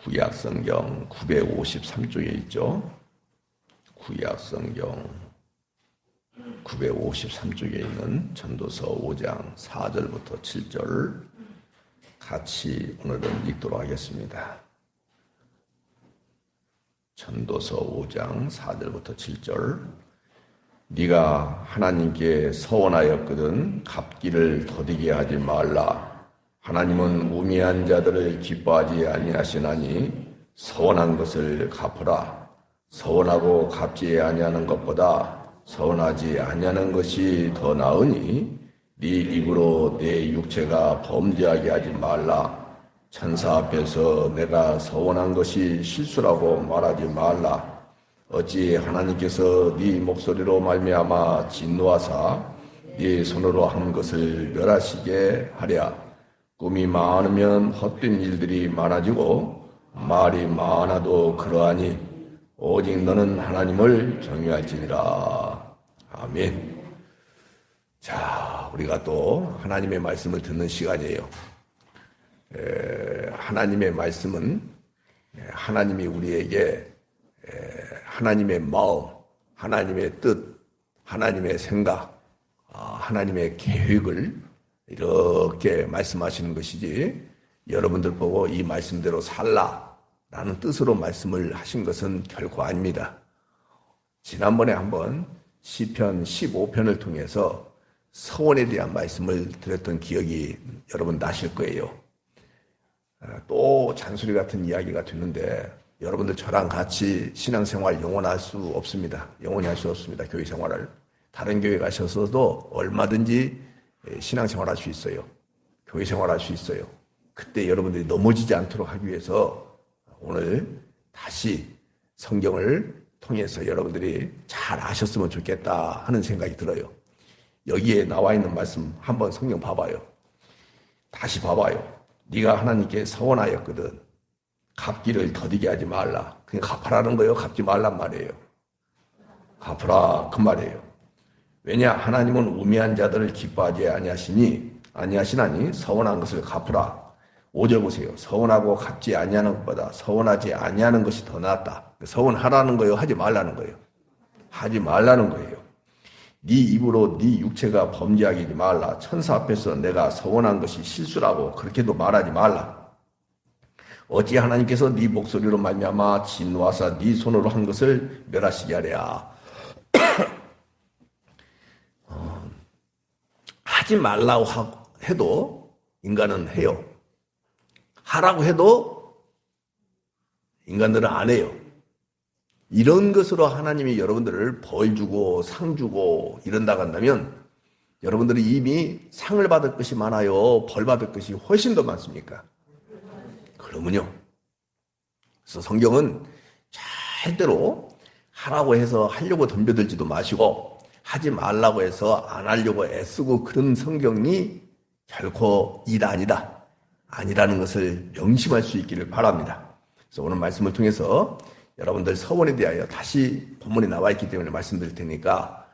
구약성경 953쪽에 있죠. 구약성경 953쪽에 있는 전도서 5장 4절부터 7절 같이 오늘은 읽도록 하겠습니다. 전도서 5장 4절부터 7절. 네가 하나님께 서원하였거든 갚기를 더디게 하지 말라. 하나님은 우매한 자들을 기뻐하지 아니하시나니 서원한 것을 갚으라. 서원하고 갚지 아니하는 것보다 서원하지 아니하는 것이 더 나으니 네 입으로 내 육체가 범죄하게 하지 말라. 천사 앞에서 내가 서원한 것이 실수라고 말하지 말라. 어찌 하나님께서 네 목소리로 말미암아 진노하사 네 손으로 한 것을 멸하시게 하랴. 꿈이 많으면 헛된 일들이 많아지고 말이 많아도 그러하니 오직 너는 하나님을 경외할지니라. 아멘. 자, 우리가 또 하나님의 말씀을 듣는 시간이에요. 하나님의 말씀은 하나님이 우리에게 하나님의 마음, 하나님의 뜻, 하나님의 생각, 하나님의 계획을 이렇게 말씀하시는 것이지 여러분들 보고 이 말씀대로 살라라는 뜻으로 말씀을 하신 것은 결코 아닙니다. 지난번에 한번 시편 15편을 통해서 서원에 대한 말씀을 드렸던 기억이 여러분 나실 거예요. 또 잔소리 같은 이야기가 됐는데 여러분들 저랑 같이 신앙생활 영원히 할 수 없습니다. 영원히 할 수 없습니다. 교회 생활을. 다른 교회 가셔서도 얼마든지 신앙생활 할 수 있어요. 교회 생활 할 수 있어요. 그때 여러분들이 넘어지지 않도록 하기 위해서 오늘 다시 성경을 통해서 여러분들이 잘 아셨으면 좋겠다 하는 생각이 들어요. 여기에 나와 있는 말씀 한번 성경 봐봐요. 다시 봐봐요. 네가 하나님께 서원하였거든 갚기를 더디게 하지 말라. 그냥 갚으라는 거예요. 갚지 말란 말이에요. 갚으라 그 말이에요. 왜냐 하나님은 우매한 자들을 기뻐하지 아니하시나니 서원한 것을 갚으라. 5절 보세요. 서원하고 갚지 아니하는 것보다 서원하지 아니하는 것이 더 낫다. 서원하라는 거예요. 하지 말라는 거예요. 하지 말라는 거예요. 네 입으로 네 육체가 범죄하게 하지 말라. 천사 앞에서 내가 서원한 것이 실수라고 그렇게도 말하지 말라. 어찌 하나님께서 네 목소리로 말미암아 진노하사 네 손으로 한 것을 멸하시게 하랴. 하지 말라고 해도 인간은 해요. 하라고 해도 인간들은 안 해요. 이런 것으로 하나님이 여러분들을 벌 주고 상 주고 이런다고 한다면 여러분들이 이미 상을 받을 것이 많아요? 벌 받을 것이 훨씬 더 많습니까? 그러면요. 그래서 성경은 절대로 하라고 해서 하려고 덤벼들지도 마시고 하지 말라고 해서 안 하려고 애쓰고 그런 성경이 결코 아니라는 것을 명심할 수 있기를 바랍니다. 그래서 오늘 말씀을 통해서 여러분들 서원에 대하여 다시 본문에 나와 있기 때문에 말씀드릴 테니까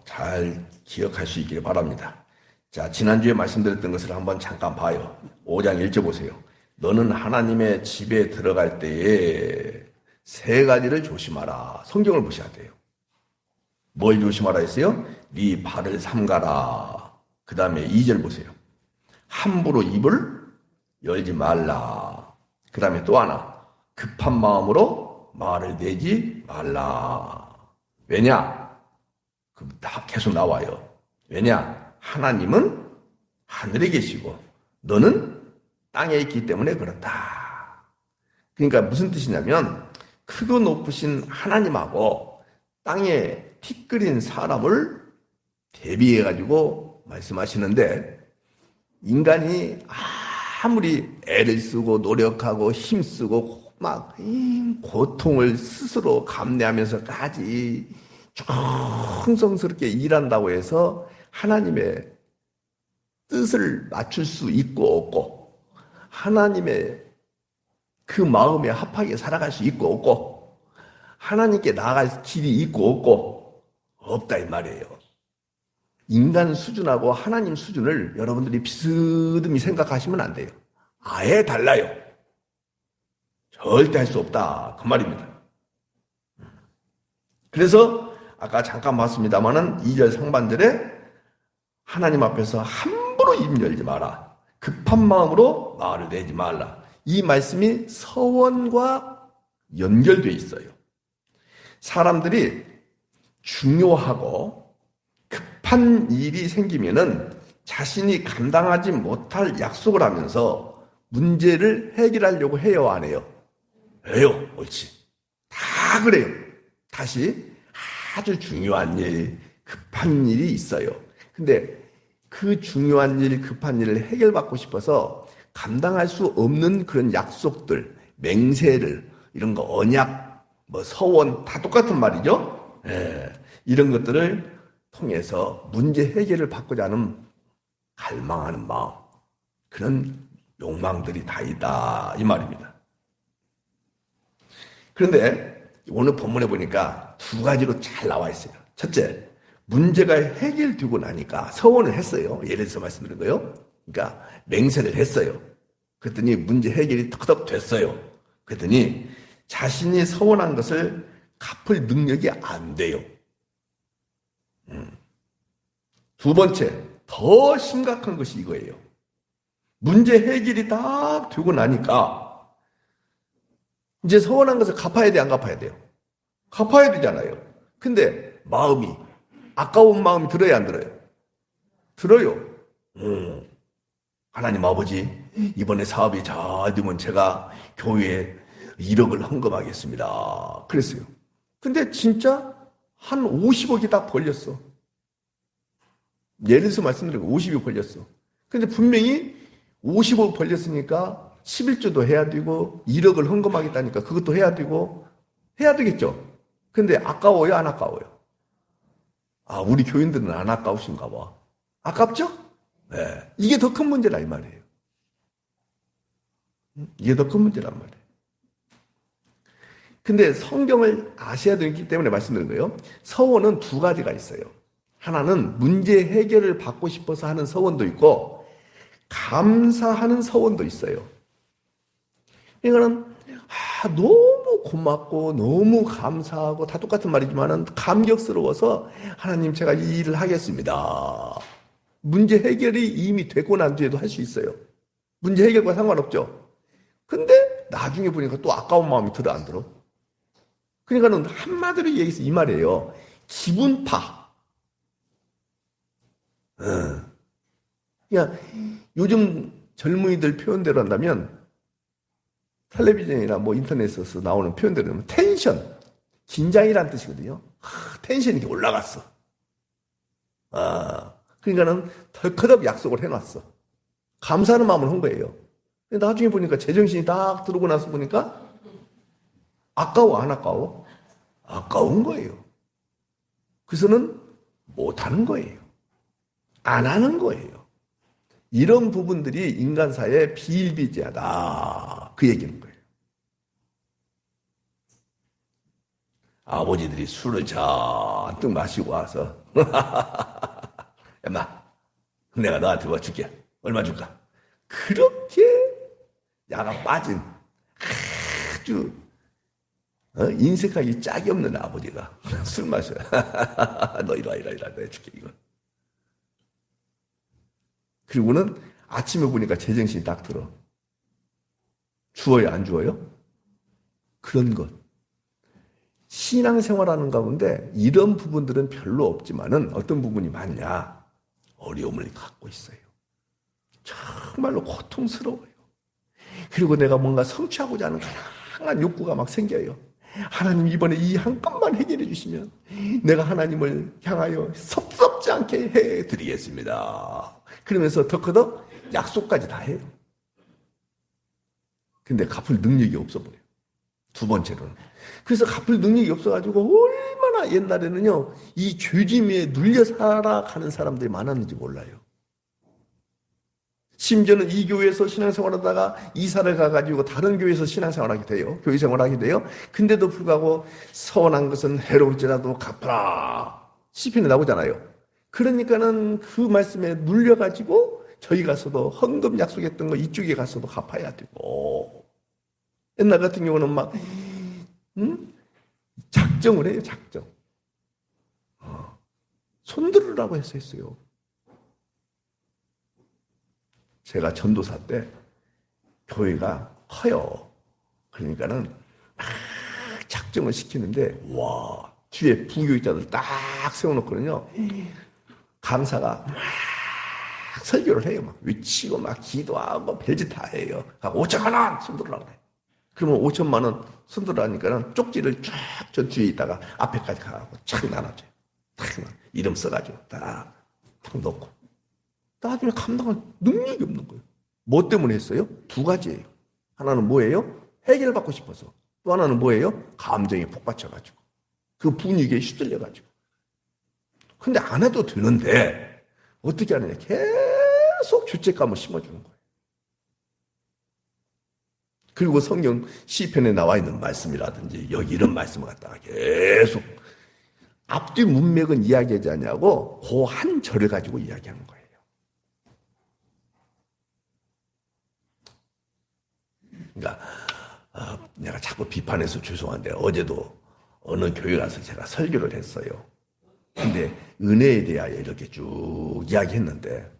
잘 기억할 수 있기를 바랍니다. 자, 지난주에 말씀드렸던 것을 한번 잠깐 봐요. 5장 1절 보세요. 너는 하나님의 집에 들어갈 때에 세 가지를 조심하라. 성경을 보셔야 돼요. 뭘 조심하라 했어요? 네 발을 삼가라. 그 다음에 2절 보세요. 함부로 입을 열지 말라. 그 다음에 또 하나. 급한 마음으로 말을 내지 말라. 왜냐? 다 계속 나와요. 왜냐? 하나님은 하늘에 계시고 너는 땅에 있기 때문에 그렇다. 그러니까 무슨 뜻이냐면 크고 높으신 하나님하고 땅에 티끌인 사람을 대비해가지고 말씀하시는데 인간이 아무리 애를 쓰고 노력하고 힘쓰고 막 고통을 스스로 감내하면서까지 충성스럽게 일한다고 해서 하나님의 뜻을 맞출 수 있고 없고 하나님의 그 마음에 합하게 살아갈 수 있고 없고 하나님께 나아갈 길이 있고 없고 없다 이 말이에요. 인간 수준하고 하나님 수준을 여러분들이 비스듬히 생각하시면 안 돼요. 아예 달라요. 절대 할 수 없다. 그 말입니다. 그래서 아까 잠깐 봤습니다마는 2절 상반절에 하나님 앞에서 함부로 입 열지 마라. 급한 마음으로 말을 내지 말라. 이 말씀이 서원과 연결되어 있어요. 사람들이 중요하고 급한 일이 생기면은 자신이 감당하지 못할 약속을 하면서 문제를 해결하려고 해요, 안 해요? 해요. 옳지. 다 그래요. 다시 아주 중요한 일, 급한 일이 있어요. 근데 그 중요한 일, 급한 일을 해결받고 싶어서 감당할 수 없는 그런 약속들, 맹세를, 이런 거 언약, 뭐 서원 다 똑같은 말이죠. 예, 이런 것들을 통해서 문제 해결을 받고자 하는 갈망하는 마음, 그런 욕망들이 다 있다 이 말입니다. 그런데 오늘 본문에 보니까 두 가지로 잘 나와 있어요. 첫째, 문제가 해결되고 나니까 서원을 했어요. 예를 들어서 말씀드린 거요. 그러니까 맹세를 했어요. 그랬더니 문제 해결이 턱턱 됐어요. 그랬더니 자신이 서원한 것을 갚을 능력이 안 돼요. 두 번째, 더 심각한 것이 이거예요. 문제 해결이 딱 되고 나니까 이제 서원한 것을 갚아야 돼, 안 갚아야 돼요? 갚아야 되잖아요. 근데 마음이, 아까운 마음이 들어야 안 들어요? 들어요. 하나님 아버지, 이번에 사업이 잘 되면 제가 교회에 1억을 헌금하겠습니다. 그랬어요. 근데 진짜 한 50억이 딱 벌렸어. 예를 들어서 말씀드리고 50이 벌렸어. 근데 분명히 50억 벌렸으니까 11조도 해야 되고 1억을 헌금하겠다니까 그것도 해야 되고 해야 되겠죠. 근데 아까워요, 안 아까워요? 아, 우리 교인들은 안 아까우신가 봐. 아깝죠? 네. 이게 더 큰 문제라 이 말이에요. 이게 더 큰 문제란 말이에요. 근데 성경을 아셔야 되기 때문에 말씀드린 거예요. 서원은 두 가지가 있어요. 하나는 문제 해결을 받고 싶어서 하는 서원도 있고 감사하는 서원도 있어요. 이거는 너무 고맙고 너무 감사하고 다 똑같은 말이지만 감격스러워서 하나님 제가 이 일을 하겠습니다. 문제 해결이 이미 되고 난 뒤에도 할 수 있어요. 문제 해결과 상관없죠. 근데 나중에 보니까 또 아까운 마음이 들어 안 들어? 그러니까는 한마디로 얘기해서 이 말이에요. 기분파. 그러니까 요즘 젊은이들 표현대로 한다면 텔레비전이나 뭐 인터넷에서 나오는 표현대로 하면 텐션, 긴장이란 뜻이거든요. 텐션이 이렇게 올라갔어. 그러니까는 덜커덕 약속을 해놨어. 감사하는 마음을 한 거예요. 근데 나중에 보니까 제정신이 딱 들어오고 나서 보니까 아까워, 안 아까워? 아까운 거예요. 그래서는 못하는 거예요. 안 하는 거예요. 이런 부분들이 인간사에 비일비재하다. 그 얘기는 거예요. 아버지들이 술을 잔뜩 마시고 와서 엄마, 내가 너한테 뭐 줄게. 얼마 줄까? 그렇게 야가 빠진 아주 인색하기 짝이 없는 아버지가 술 마셔. 너 이리 와, 내가 줄게 이거. 그리고는 아침에 보니까 제정신이 딱 들어. 주어요, 안 주어요? 그런 것. 신앙생활하는 가운데 이런 부분들은 별로 없지만은 어떤 부분이 많냐? 어려움을 갖고 있어요. 정말로 고통스러워요. 그리고 내가 뭔가 성취하고자 하는 강한 욕구가 막 생겨요. 하나님 이번에 이 한 건만 해결해 주시면 내가 하나님을 향하여 섭섭지 않게 해드리겠습니다. 그러면서 덕커덕 약속까지 다 해요. 근데 갚을 능력이 없어버려요. 두 번째로는. 그래서 갚을 능력이 없어가지고 얼마나 옛날에는요 이 죄짐에 눌려 살아가는 사람들이 많았는지 몰라요. 심지어는 이 교회에서 신앙생활하다가 이사를 가가지고 다른 교회에서 신앙생활하게 돼요. 교회생활하게 돼요. 근데도 불구하고 서원한 것은 해로울지라도 갚아라. 시편에 나오잖아요. 그러니까는 그 말씀에 눌려가지고 저희 가서도 헌금 약속했던 거 이쪽에 가서도 갚아야 되고 옛날 같은 경우는 막 작정을 해요. 작정. 손들으라고 해서 했어요. 제가 전도사 때 교회가 커요. 그러니까는 막 작정을 시키는데 와, 뒤에 부교육자들 딱 세워놓거든요. 강사가 막 설교를 해요. 막 외치고 막 기도하고 별짓 다 해요. 5천만 원 손들으라고 그래. 그러면 5천만 원 손들으라니까는 쪽지를 쫙 저 뒤에 있다가 앞에까지 가고 착 나눠줘요. 탁 이름 써가지고 딱 넣고. 나중에 감당할 능력이 없는 거예요. 뭐 때문에 했어요? 두 가지예요. 하나는 뭐예요? 해결받고 싶어서. 또 하나는 뭐예요? 감정이 폭받쳐가지고. 그 분위기에 휩쓸려가지고. 근데 안 해도 되는데 어떻게 하느냐. 계속 죄책감을 심어주는 거예요. 그리고 성경 시편에 나와 있는 말씀이라든지 여기 이런 말씀을 갖다가 계속 앞뒤 문맥은 이야기하지 않냐고 그 한 절을 가지고 이야기하는 거예요. 그러니까 내가 자꾸 비판해서 죄송한데 어제도 어느 교회 가서 제가 설교를 했어요. 근데 은혜에 대하여 이렇게 쭉 이야기했는데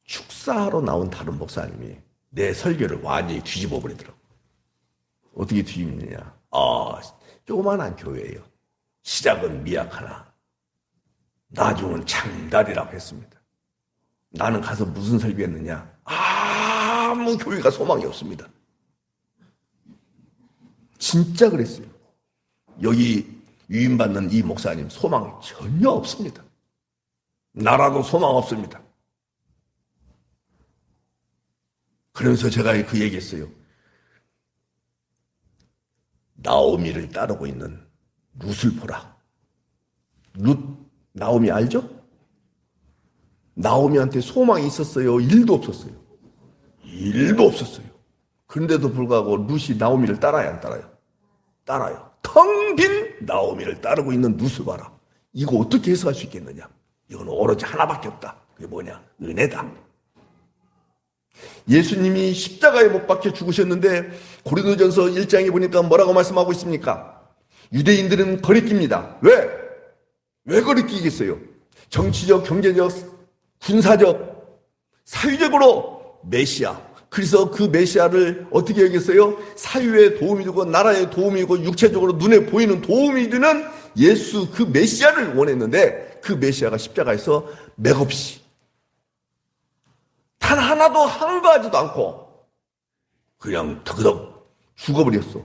축사하러 나온 다른 목사님이 내 설교를 완전히 뒤집어 버리더라고. 어떻게 뒤집느냐? 조그만한 교회예요. 시작은 미약하나 나중은 장달이라고 했습니다. 나는 가서 무슨 설교했느냐? 아무 교회가 소망이 없습니다. 진짜 그랬어요. 여기 유인받는 이 목사님 소망이 전혀 없습니다. 나라도 소망 없습니다. 그러면서 제가 그 얘기했어요. 나오미를 따르고 있는 룻을 보라. 나오미 알죠? 나오미한테 소망이 있었어요? 일도 없었어요. 일도 없었어요. 그런데도 불구하고 룻이 나오미를 따라야 안 따라요? 따라요. 텅 빈 나오미를 따르고 있는 룻을 봐라. 이거 어떻게 해석할 수 있겠느냐? 이건 오로지 하나밖에 없다. 그게 뭐냐? 은혜다. 예수님이 십자가에 못 박혀 죽으셨는데 고린도전서 1장에 보니까 뭐라고 말씀하고 있습니까? 유대인들은 거리낍니다. 왜? 왜 거리끼겠어요? 정치적, 경제적, 군사적, 사회적으로 메시아. 그래서 그 메시아를 어떻게 여겼어요? 사유에 도움이 되고 나라에 도움이 되고 육체적으로 눈에 보이는 도움이 되는 예수 그 메시아를 원했는데 그 메시아가 십자가에서 맥없이 단 하나도 한가하지도 않고 그냥 더그덕 죽어버렸어.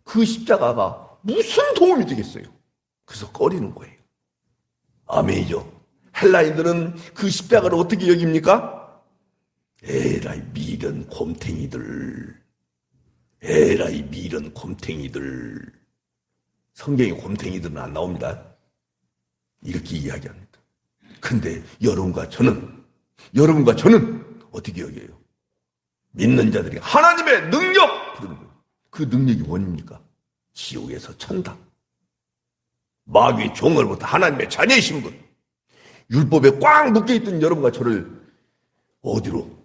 그 십자가가 무슨 도움이 되겠어요? 그래서 꺼리는 거예요. 아멘이죠. 헬라인들은 그 십자가를 어떻게 여깁니까? 에라이 미련 곰탱이들. 에라이 미련 곰탱이들. 성경에 곰탱이들은 안 나옵니다. 이렇게 이야기합니다. 근데 여러분과 저는 어떻게 여겨요? 믿는 자들이 하나님의 능력 부르는 거예요. 그 능력이 뭐입니까? 지옥에서 천당. 마귀의 종을부터 하나님의 자녀이신 분. 율법에 꽉 묶여있던 여러분과 저를 어디로?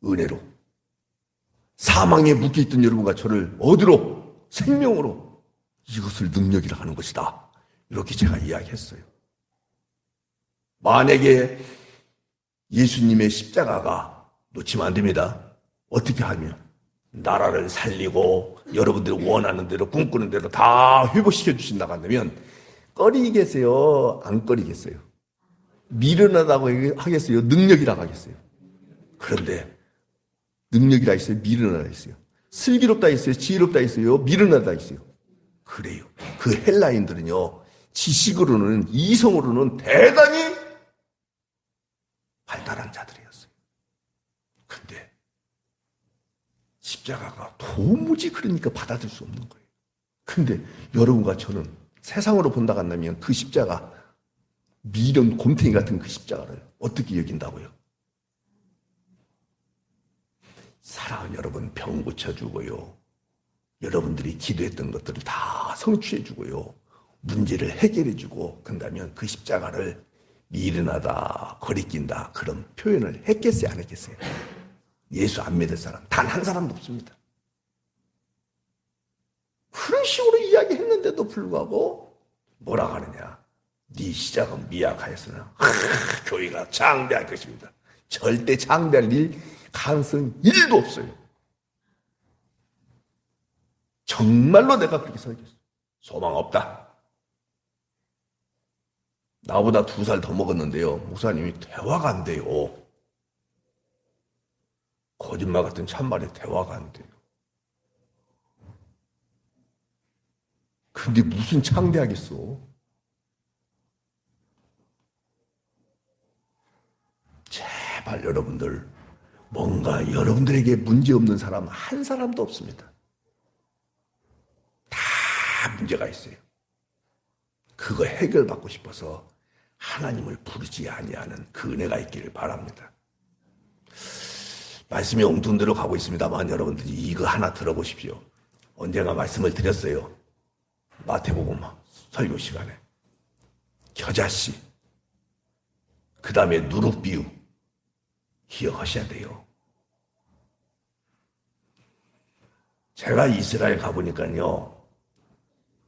은혜로. 사망에 묶여있던 여러분과 저를 어디로? 생명으로. 이것을 능력이라 하는 것이다. 이렇게 제가 이야기했어요. 만약에 예수님의 십자가가 놓치면 안 됩니다. 어떻게 하면? 나라를 살리고 여러분들이 원하는 대로 꿈꾸는 대로 다 회복시켜 주신다고 한다면 꺼리겠어요? 안 꺼리겠어요? 미련하다고 하겠어요? 능력이라고 하겠어요? 그런데 능력이라 있어요? 미련하다 있어요? 슬기롭다 있어요? 지혜롭다 있어요? 미련하다 있어요? 그래요. 그 헬라인들은요, 지식으로는, 이성으로는 대단히 발달한 자들이었어요. 근데 십자가가 도무지 그러니까 받아들일 수 없는 거예요. 근데 여러분과 저는 세상으로 본다고 한다면 그 십자가, 미련 곰탱이 같은 그 십자가를 어떻게 여긴다고요? 사랑하는 여러분, 병 고쳐주고요. 여러분들이 기도했던 것들을 다 성취해주고요. 문제를 해결해주고, 그런다면 그 십자가를 미련하다, 거리낀다, 그런 표현을 했겠어요, 안 했겠어요? 예수 안 믿을 사람 단 한 사람도 없습니다. 그런 식으로 이야기했는데도 불구하고 뭐라 하느냐. 네 시작은 미약하였으나 교회가 장대할 것입니다. 절대 장대할 가능성 1도 없어요. 정말로 내가 그렇게 설교했어. 소망 없다. 나보다 2살 더 먹었는데요. 목사님이 대화가 안 돼요. 거짓말 같은 참말에 대화가 안 돼요. 근데 무슨 창대하겠어. 제발 여러분들, 뭔가 여러분들에게 문제없는 사람 한 사람도 없습니다. 다 문제가 있어요. 그거 해결받고 싶어서 하나님을 부르지 아니하는 그 은혜가 있기를 바랍니다. 말씀이 엉뚱한 데로 가고 있습니다만 여러분들이 이거 하나 들어보십시오. 언젠가 말씀을 드렸어요. 마태복음 설교 시간에. 겨자씨, 그 다음에 누룩비유 기억하셔야 돼요. 제가 이스라엘 가보니까요.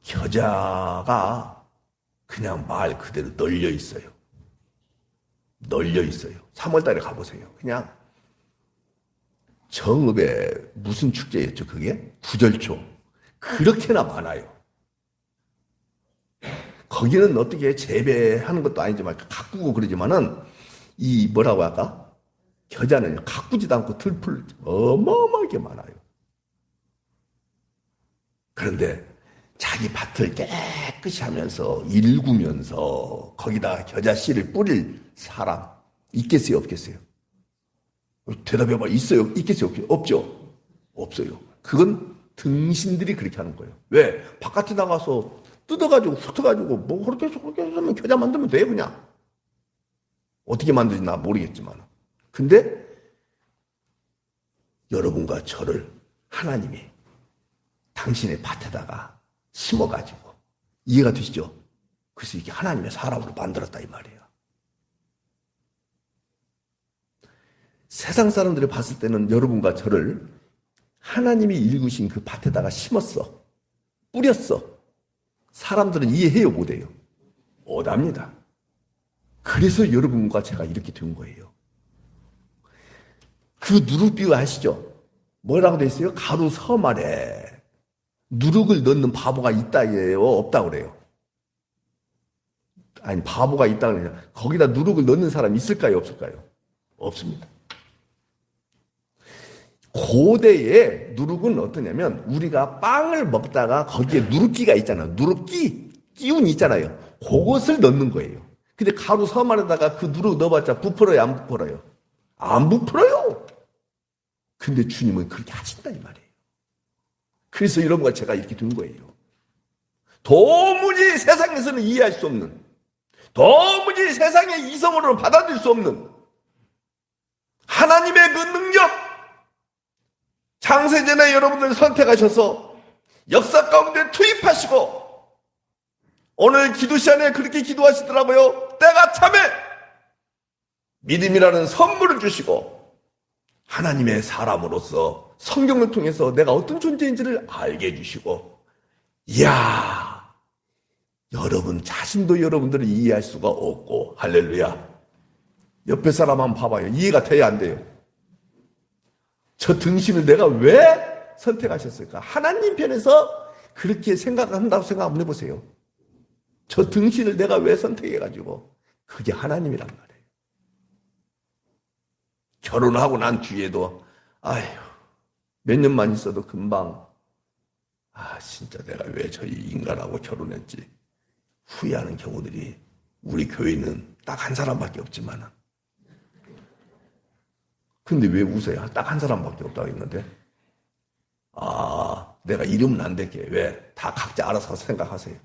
겨자가 그냥 말 그대로 널려 있어요. 널려 있어요. 3월 달에 가보세요. 그냥 정읍에 무슨 축제였죠? 그게? 구절초. 그렇게나 많아요. 거기는 어떻게 재배하는 것도 아니지만 가꾸고 그러지만은 이 뭐라고 할까? 겨자는 가꾸지도 않고 들풀 어마어마하게 많아요. 그런데 자기 밭을 깨끗이 하면서 일구면서 거기다 겨자 씨를 뿌릴 사람 있겠어요? 없겠어요? 대답해봐. 있어요? 있겠어요? 없죠? 없어요. 그건 등신들이 그렇게 하는 거예요. 왜? 바깥에 나가서 뜯어가지고 훑어가지고 뭐 그렇게 해서 하면 겨자 만들면 돼요 그냥. 어떻게 만드는지 나 모르겠지만. 근데 여러분과 저를 하나님이 당신의 밭에다가 심어가지고 이해가 되시죠? 그래서 이게 하나님의 사람으로 만들었다 이 말이에요. 세상 사람들이 봤을 때는 여러분과 저를 하나님이 일구신 그 밭에다가 심었어. 뿌렸어. 사람들은 이해해요? 못해요? 못합니다. 그래서 여러분과 제가 이렇게 된 거예요. 그 누룩비유 아시죠? 뭐라고 돼 있어요? 가루 섬 아래 누룩을 넣는 바보가 있다예요? 없다 그래요? 아니 바보가 있다 그래요. 거기다 누룩을 넣는 사람이 있을까요? 없을까요? 없습니다. 고대에 누룩은 어떠냐면 우리가 빵을 먹다가 거기에 누룩기가 있잖아요. 누룩기, 기운이 있잖아요. 그것을 넣는 거예요. 근데 가루 섬 안에다가 그 누룩 넣어봤자 부풀어요? 안 부풀어요? 안 부풀어요. 근데 주님은 그렇게 하신다 이 말이에요. 그래서 이런 걸 제가 이렇게 둔 거예요. 도무지 세상에서는 이해할 수 없는, 도무지 세상의 이성으로는 받아들일 수 없는 하나님의 그 능력, 창세전에 여러분들 선택하셔서 역사 가운데 투입하시고 오늘 기도 시간에 그렇게 기도하시더라고요. 때가 참에 믿음이라는 선물을 주시고 하나님의 사람으로서 성경을 통해서 내가 어떤 존재인지를 알게 해주시고, 이야, 여러분 자신도 여러분들을 이해할 수가 없고, 할렐루야. 옆에 사람 한번 봐봐요. 이해가 돼야 안 돼요? 저 등신을 내가 왜 선택하셨을까? 하나님 편에서 그렇게 생각한다고 생각 한번 해보세요. 저 등신을 내가 왜 선택해가지고, 그게 하나님이란 말이에요. 결혼하고 난 뒤에도 아휴 몇 년만 있어도 금방 진짜 내가 왜 저 인간하고 결혼했지 후회하는 경우들이 우리 교회는 딱 한 사람밖에 없지만 근데 왜 웃어요? 딱 한 사람밖에 없다고 했는데 내가 이름은 안 될게 왜? 다 각자 알아서 생각하세요.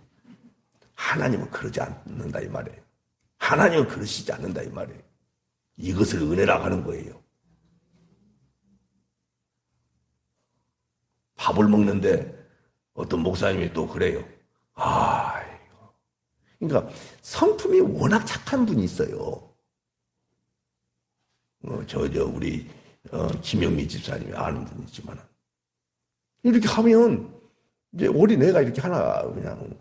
하나님은 그러지 않는다 이 말이에요. 하나님은 그러시지 않는다 이 말이에요. 이것을 은혜라고 하는 거예요. 밥을 먹는데 어떤 목사님이 또 그래요. 그러니까 성품이 워낙 착한 분이 있어요. 우리 김영미 집사님이 아는 분이지만 이렇게 하면 이제 어린애가 이렇게 하나 그냥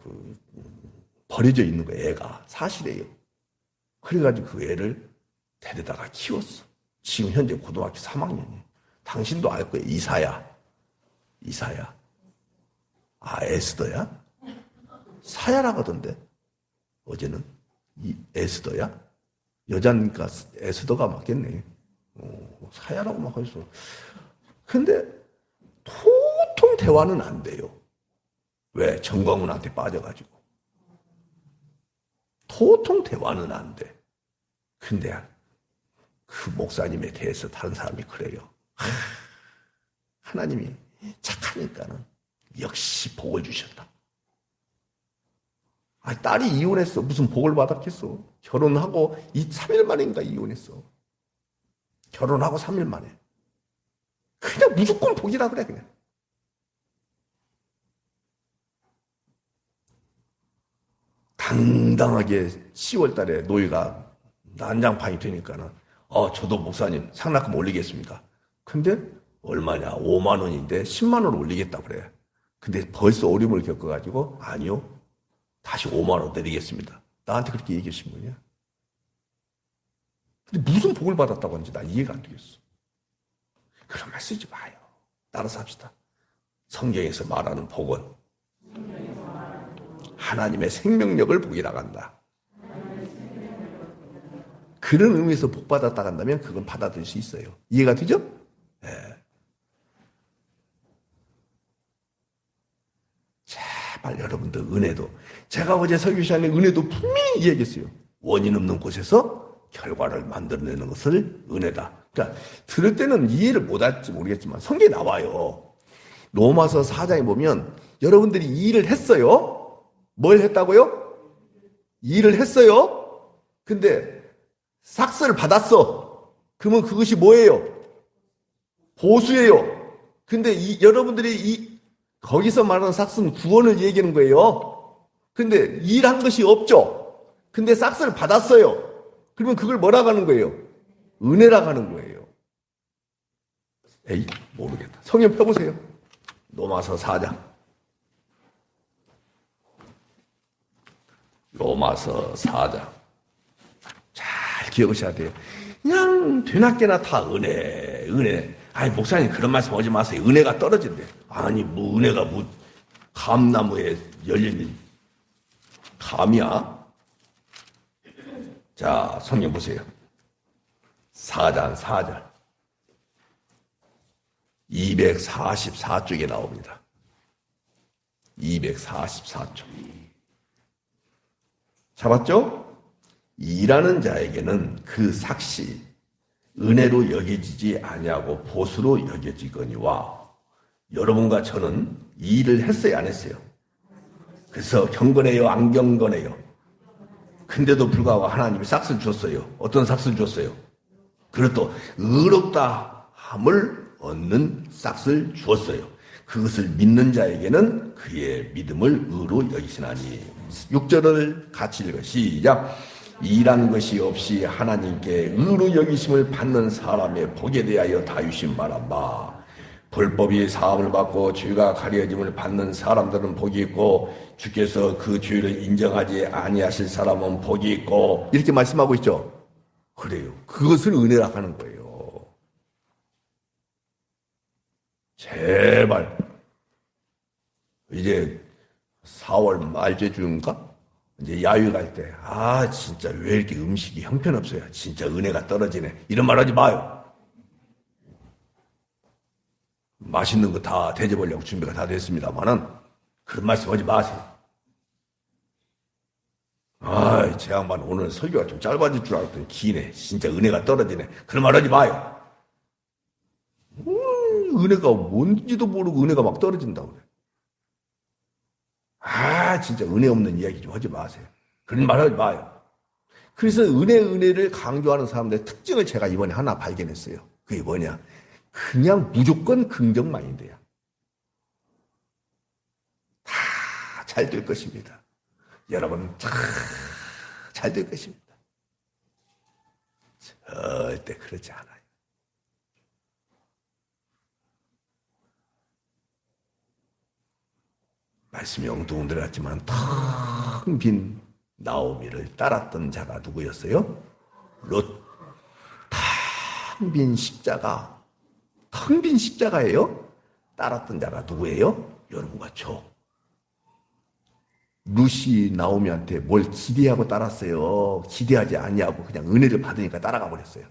버려져 있는 거예요. 애가 사실이에요. 그래가지고 그 애를 데려다가 키웠어. 지금 현재 고등학교 3학년이에요. 당신도 알 거예요. 이사야. 아, 에스더야? 사야라고 하던데. 어제는. 에스더야? 여자니까 에스더가 맞겠네. 사야라고 막 했어. 근데 도통 대화는 안 돼요. 왜? 정광훈한테 빠져가지고. 도통 대화는 안 돼. 근데 그 목사님에 대해서 다른 사람이 그래요. 하나님이 착하니까는 역시 복을 주셨다. 딸이 이혼했어. 무슨 복을 받았겠어. 결혼하고 3일 만인가 이혼했어. 결혼하고 3일 만에. 그냥 무조건 복이라 그래 그냥. 당당하게 10월 달에 노예가 난장판이 되니까는 저도 목사님 상납금 올리겠습니다. 근데 얼마냐? 5만 원인데 10만 원 올리겠다 그래. 근데 벌써 어려움을 겪어가지고 아니요. 다시 5만 원 드리겠습니다. 나한테 그렇게 얘기하신 분이야. 근데 무슨 복을 받았다고 하는지 난 이해가 안 되겠어. 그런 말 쓰지 마요. 따라서 합시다. 성경에서 말하는 복은 하나님의 생명력을 복이라고 한다. 그런 의미에서 복 받았다 한다면 그건 받아들일 수 있어요. 이해가 되죠? 네. 제발 여러분들 은혜도 제가 어제 설교 시간에 은혜도 분명히 얘기했어요. 원인 없는 곳에서 결과를 만들어내는 것을 은혜다. 그러니까 들을 때는 이해를 못할지 모르겠지만 성경에 나와요. 로마서 4장에 보면 여러분들이 이 일을 했어요. 뭘 했다고요? 일을 했어요. 근데 삭스를 받았어. 그러면 그것이 뭐예요? 보수예요. 근데 여러분들이 거기서 말하는 삭스는 구원을 얘기하는 거예요. 근데 일한 것이 없죠. 근데 삭스를 받았어요. 그러면 그걸 뭐라고 하는 거예요? 은혜라고 하는 거예요. 에이, 모르겠다. 성경 펴보세요. 로마서 4장. 로마서 4장. 잘 기억하셔야 돼요. 그냥 되나깨나 다 은혜. 아니, 목사님 그런 말씀 하지 마세요. 은혜가 떨어진대. 아니, 뭐 은혜가 뭐 감나무에 열린 감이야? 자, 성경 보세요. 4장 4절. 244쪽에 나옵니다. 244쪽. 잡았죠? 일하는 자에게는 그 삭시 은혜로 여겨지지 아니하고 보수로 여겨지거니와 여러분과 저는 이 일을 했어요, 안 했어요? 그래서 경건해요, 안 경건해요? 근데도 불구하고 하나님이 삭스를 줬어요. 어떤 삭스를 줬어요? 그리고 또 의롭다 함을 얻는 삭스를 주었어요. 그것을 믿는 자에게는 그의 믿음을 의로 여기시나니. 6절을 같이 읽어. 시작. 일한 것이 없이 하나님께 의로 여기심을 받는 사람의 복에 대하여 다유신 말한다. 불법이 사함을 받고 죄가 가려짐을 받는 사람들은 복이 있고 주께서 그 죄를 인정하지 아니하실 사람은 복이 있고 이렇게 말씀하고 있죠. 그래요. 그것을 은혜라 하는 거예요. 제발 이제 4월 말째 주인가? 이제 야유 갈 때 진짜 왜 이렇게 음식이 형편없어요. 진짜 은혜가 떨어지네. 이런 말 하지 마요. 맛있는 거 다 대접하려고 준비가 다 됐습니다만은 그런 말씀 하지 마세요. 제 양반 오늘 설교가 좀 짧아질 줄 알았더니 기네. 진짜 은혜가 떨어지네. 그런 말 하지 마요. 은혜가 뭔지도 모르고 은혜가 막 떨어진다고 그래. 진짜 은혜 없는 이야기 좀 하지 마세요. 그런 말 하지 마요. 그래서 은혜를 강조하는 사람들의 특징을 제가 이번에 하나 발견했어요. 그게 뭐냐? 그냥 무조건 긍정 마인드야. 다 잘 될 것입니다. 여러분 다 잘 될 것입니다. 절대 그러지 않아요. 말씀이 엉뚱 들어갔지만 텅 빈 나오미를 따랐던 자가 누구였어요? 롯. 텅 빈 십자가. 텅 빈 십자가예요? 따랐던 자가 누구예요? 여러분과 저. 룻이 나오미한테 뭘 기대하고 따랐어요? 기대하지 아니하고 그냥 은혜를 받으니까 따라가 버렸어요.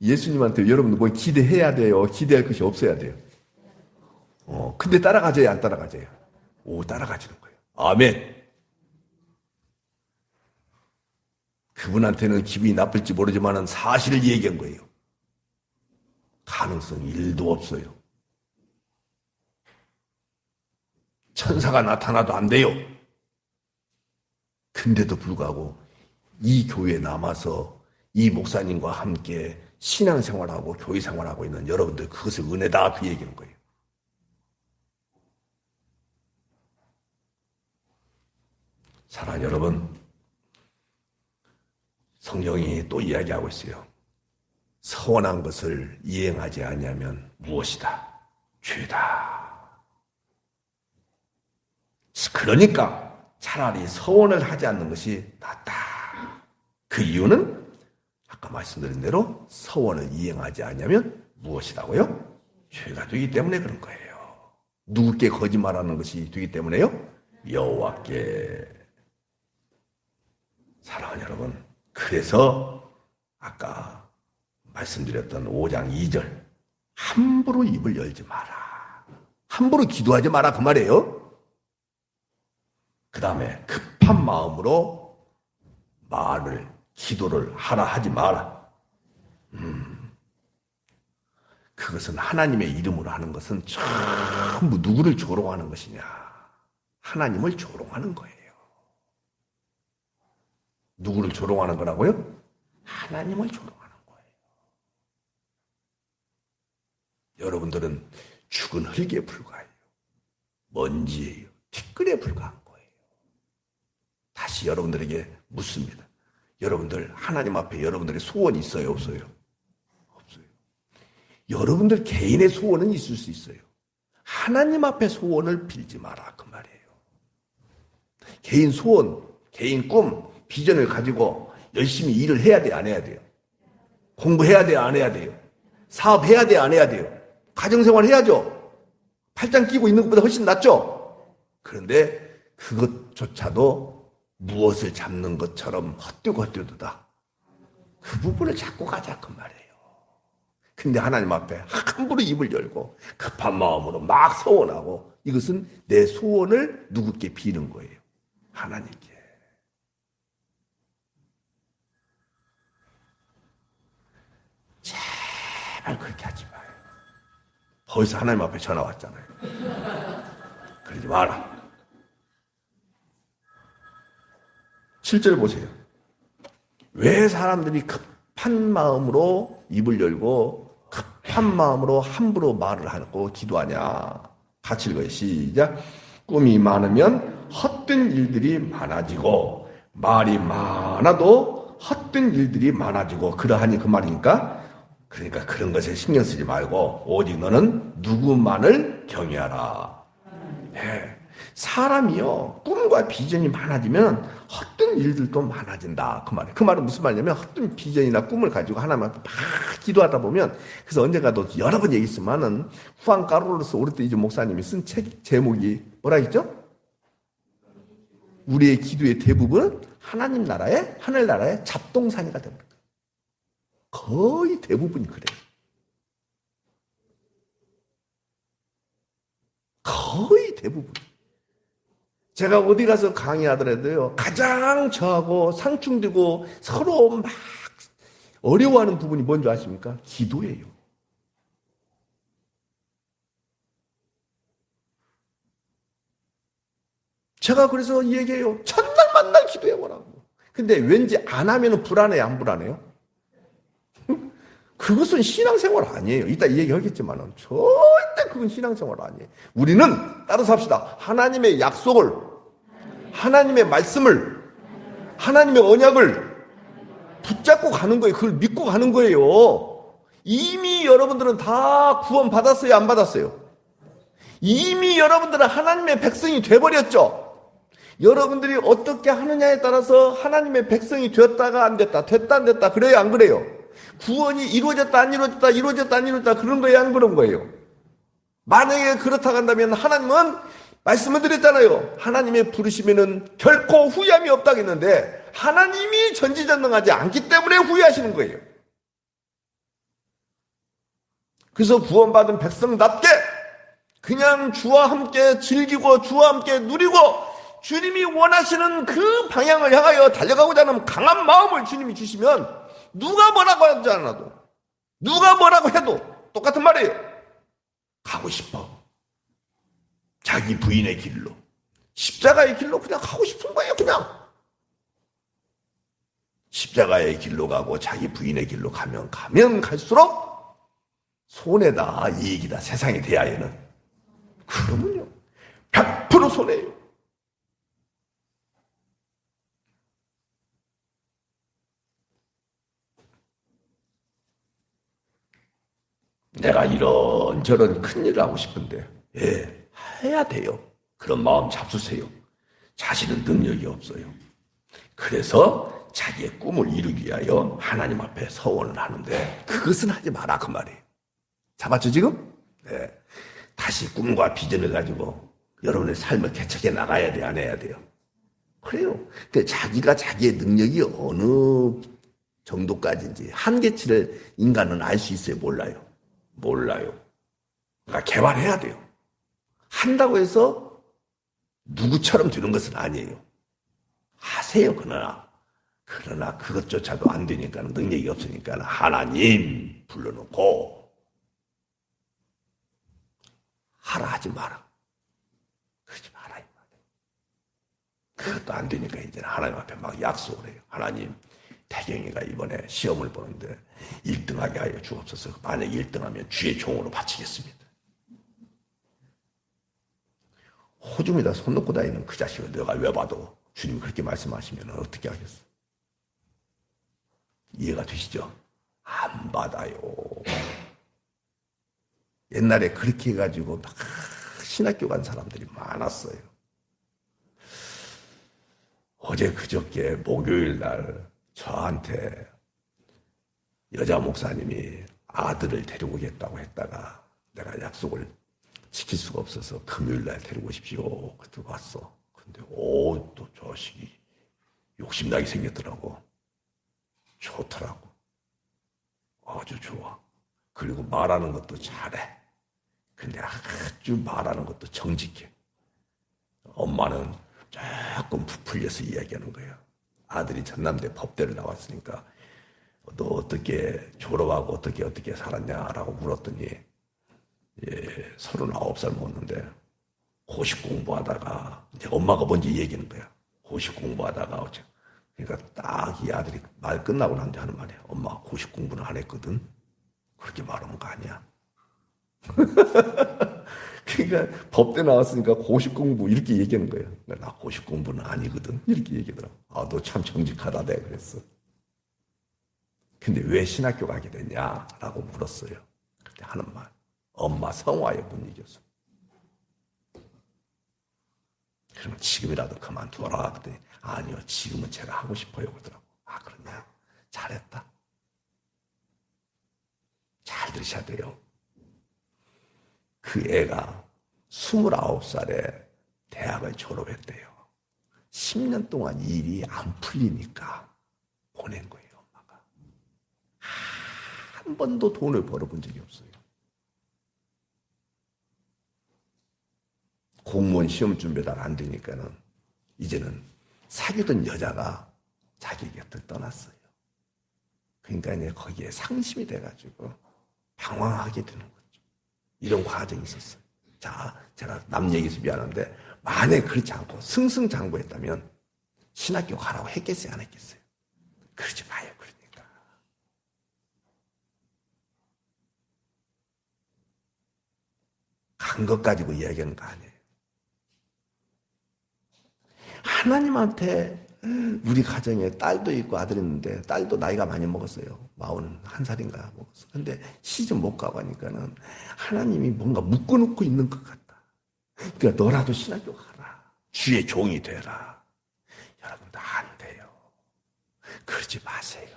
예수님한테 여러분들 뭘 기대해야 돼요? 기대할 것이 없어야 돼요. 근데 따라가져야 안 따라가져요? 오, 따라가지는 거예요. 아멘. 그분한테는 기분이 나쁠지 모르지만 사실을 얘기한 거예요. 가능성이 1도 없어요. 천사가 나타나도 안 돼요. 근데도 불구하고 이 교회에 남아서 이 목사님과 함께 신앙생활하고 교회생활하고 있는 여러분들, 그것을 은혜다, 그 얘기는 거예요. 사랑하는 여러분, 성경이 또 이야기하고 있어요. 서원한 것을 이행하지 아니하면 무엇이다? 죄다. 그러니까 차라리 서원을 하지 않는 것이 낫다. 그 이유는 아까 말씀드린 대로 서원을 이행하지 않으면 무엇이라고요? 죄가 되기 때문에 그런 거예요. 누구께 거짓말하는 것이 되기 때문에요? 여호와께. 사랑하는 여러분, 그래서 아까 말씀드렸던 5장 2절, 함부로 입을 열지 마라. 함부로 기도하지 마라, 그 말이에요. 그 다음에 급한 마음으로 기도를 하라 하지 마라. 그것은 하나님의 이름으로 하는 것은 전부 누구를 조롱하는 것이냐? 하나님을 조롱하는 거예요. 누구를 조롱하는 거라고요? 하나님을 조롱하는 거예요. 여러분들은 죽은 흙에 불과해요. 먼지예요. 티끌에 불과한 거예요. 다시 여러분들에게 묻습니다. 여러분들 하나님 앞에 여러분들의 소원이 있어요? 없어요? 없어요. 여러분들 개인의 소원은 있을 수 있어요. 하나님 앞에 소원을 빌지 마라, 그 말이에요. 개인 소원, 개인 꿈, 비전을 가지고 열심히 일을 해야 돼요, 안 해야 돼요? 공부해야 돼요, 안 해야 돼요? 사업해야 돼요, 안 해야 돼요? 가정생활 해야죠. 팔짱 끼고 있는 것보다 훨씬 낫죠. 그런데 그것조차도 무엇을 잡는 것처럼 헛되다. 그 부분을 잡고 가자, 그 말이에요. 근데 하나님 앞에 함부로 입을 열고 급한 마음으로 막 서원하고, 이것은 내 소원을 누구께 비는 거예요? 하나님께. 제발 그렇게 하지 마요. 벌써 하나님 앞에 전화 왔잖아요. 그러지 마라. 7절 보세요. 왜 사람들이 급한 마음으로 입을 열고 급한 마음으로 함부로 말을 하고 기도하냐? 같이 읽어요. 시작. 꿈이 많으면 헛된 일들이 많아지고, 말이 많아도 헛된 일들이 많아지고, 그러하니 그 말이니까, 그러니까 그런 것에 신경 쓰지 말고 오직 너는 누구만을 경외하라. 네. 사람이요, 꿈과 비전이 많아지면 헛된 일들도 많아진다, 그 말이에요. 그 말은 무슨 말이냐면, 헛된 비전이나 꿈을 가지고 하나님 앞에 막 기도하다 보면, 그래서 언젠가도 여러 번 얘기했지만은 후안 카를로스 오르테이즈 목사님이 쓴 책 제목이 뭐라 했죠? 우리의 기도의 대부분은 하나님 나라의, 하늘나라의 잡동사니가 됩니다. 거의 대부분이 그래요. 거의 대부분. 제가 어디 가서 강의하더라도요, 가장 저하고 상충되고 서로 막 어려워하는 부분이 뭔지 아십니까? 기도예요. 제가 그래서 얘기해요. 첫날 만날 기도해보라고. 근데 왠지 안 하면 불안해요, 안 불안해요? 그것은 신앙생활 아니에요. 이따 이 얘기 하겠지만 절대 그건 신앙생활 아니에요. 우리는 따라서 합시다. 하나님의 약속을, 하나님의 말씀을, 하나님의 언약을 붙잡고 가는 거예요. 그걸 믿고 가는 거예요. 이미 여러분들은 다 구원 받았어요, 안 받았어요? 이미 여러분들은 하나님의 백성이 돼버렸죠. 여러분들이 어떻게 하느냐에 따라서 하나님의 백성이 되었다가 안 됐다, 됐다 안 됐다, 그래요 안 그래요? 구원이 이루어졌다 안 이루어졌다, 이루어졌다 안 이루어졌다, 그런 거예요 안 그런 거예요? 만약에 그렇다고 한다면 하나님은 말씀을 드렸잖아요. 하나님의 부르시면은 결코 후회함이 없다고 했는데 하나님이 전지전능하지 않기 때문에 후회하시는 거예요. 그래서 구원받은 백성답게 그냥 주와 함께 즐기고 주와 함께 누리고 주님이 원하시는 그 방향을 향하여 달려가고자 하는 강한 마음을 주님이 주시면 누가 뭐라고 하지 않아도, 누가 뭐라고 해도 똑같은 말이에요. 가고 싶어. 자기 부인의 길로, 십자가의 길로 그냥 가고 싶은 거예요. 그냥 십자가의 길로 가고 자기 부인의 길로 가면 갈수록 손해다, 이익이다, 세상에 대하여는. 그러면요 100% 손해예요. 내가 이런저런 큰일을 하고 싶은데 해야 돼요. 그런 마음 잡수세요. 자신은 능력이 없어요. 그래서 자기의 꿈을 이루기 위하여 하나님 앞에 서원을 하는데 그것은 하지 마라 그 말이에요. 잡았죠 지금? 네. 다시 꿈과 비전을 가지고 여러분의 삶을 개척해 나가야 돼, 안 해야 돼요? 그래요. 그러니까 자기가 자기의 능력이 어느 정도까지인지 한계치를 인간은 알 수 있어요? 몰라요? 몰라요. 그러니까 개발해야 돼요. 한다고 해서 누구처럼 되는 것은 아니에요. 하세요. 그러나 그것조차도 안 되니까, 능력이 없으니까 하나님 불러놓고 하라 하지 마라. 그러지 마라. 그것도 안 되니까 이제 하나님 앞에 막 약속을 해요. 하나님, 태경이가 이번에 시험을 보는데 1등하게 하여 주옵소서. 만약 1등하면 주의 종으로 바치겠습니다. 호중에다 손 놓고 다니는 그 자식을 내가 왜 봐도 주님 그렇게 말씀하시면 어떻게 하겠어? 이해가 되시죠? 안 받아요. 옛날에 그렇게 해가지고 막 신학교 간 사람들이 많았어요. 어제 그저께 목요일 날 저한테 여자 목사님이 아들을 데리고 오겠다고 했다가 내가 약속을 지킬 수가 없어서 금요일 날 데리고 오십시오. 그때 왔어. 근데 또 자식이 욕심나게 생겼더라고. 좋더라고. 아주 좋아. 그리고 말하는 것도 잘해. 근데 아주 말하는 것도 정직해. 엄마는 조금 부풀려서 이야기하는 거예요. 아들이 전남대 법대를 나왔으니까 너 어떻게 졸업하고 어떻게 살았냐라고 물었더니 39살 먹었는데 고시 공부하다가 이제 엄마가 먼저 얘기하는 거야. 고시 공부하다가 어째. 그러니까 딱 이 아들이 말 끝나고 나한테 하는 말이야. 엄마 고시 공부는 안 했거든. 그렇게 말하는 거 아니야. 그러니까 법대 나왔으니까 고시 공부 이렇게 얘기하는 거예요. 나 고시 공부는 아니거든. 이렇게 얘기하더라고. 너 참 정직하다 내가 그랬어. 근데 왜 신학교 가게 됐냐라고 물었어요. 그때 하는 말. 엄마 성화에 못 이겼어. 그러면 지금이라도 그만둬라. 그랬더니 아니요 지금은 제가 하고 싶어요 그러더라고. 그러냐? 잘했다. 잘 들으셔야 돼요. 그 애가 29살에 대학을 졸업했대요. 10년 동안 일이 안 풀리니까 보낸 거예요, 엄마가. 한 번도 돈을 벌어본 적이 없어요. 공무원 시험 준비하다가 안 되니까는 이제는 사귀던 여자가 자기 곁을 떠났어요. 그러니까 이제 거기에 상심이 돼가지고 방황하게 되는 거죠. 이런 과정이 있었어요. 자, 제가 남 얘기해서 미안한데 만약에 그렇지 않고 승승장구했다면 신학교 가라고 했겠어요, 안 했겠어요? 그러지 마요, 그러니까. 간 것 가지고 이야기하는 거 아니에요. 하나님한테 우리 가정에 딸도 있고 아들이 있는데 딸도 나이가 많이 먹었어요. 41살인가 먹었어. 근데 시집 못 가고 하니까는 하나님이 뭔가 묶어놓고 있는 것 같다. 그러니까 너라도 신앙교육 하라. 주의 종이 되라. 여러분들 안 돼요. 그러지 마세요.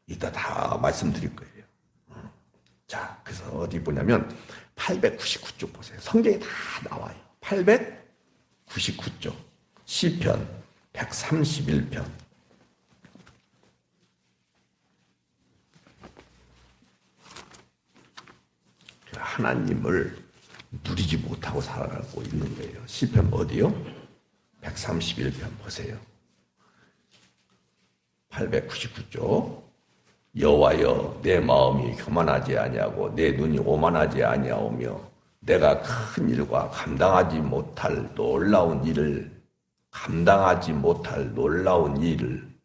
이따 다 말씀드릴 거예요. 자, 그래서 어디 보냐면 899쪽 보세요. 성경에 다 나와요. 899쪽. 시편 131편. 하나님을 누리지 못하고 살아가고 있는 거예요. 시편 어디요? 131편 보세요. 899쪽. 여호와여, 내 마음이 교만하지 아니하고 내 눈이 오만하지 아니하오며 내가 큰 일과 감당하지 못할 놀라운 일을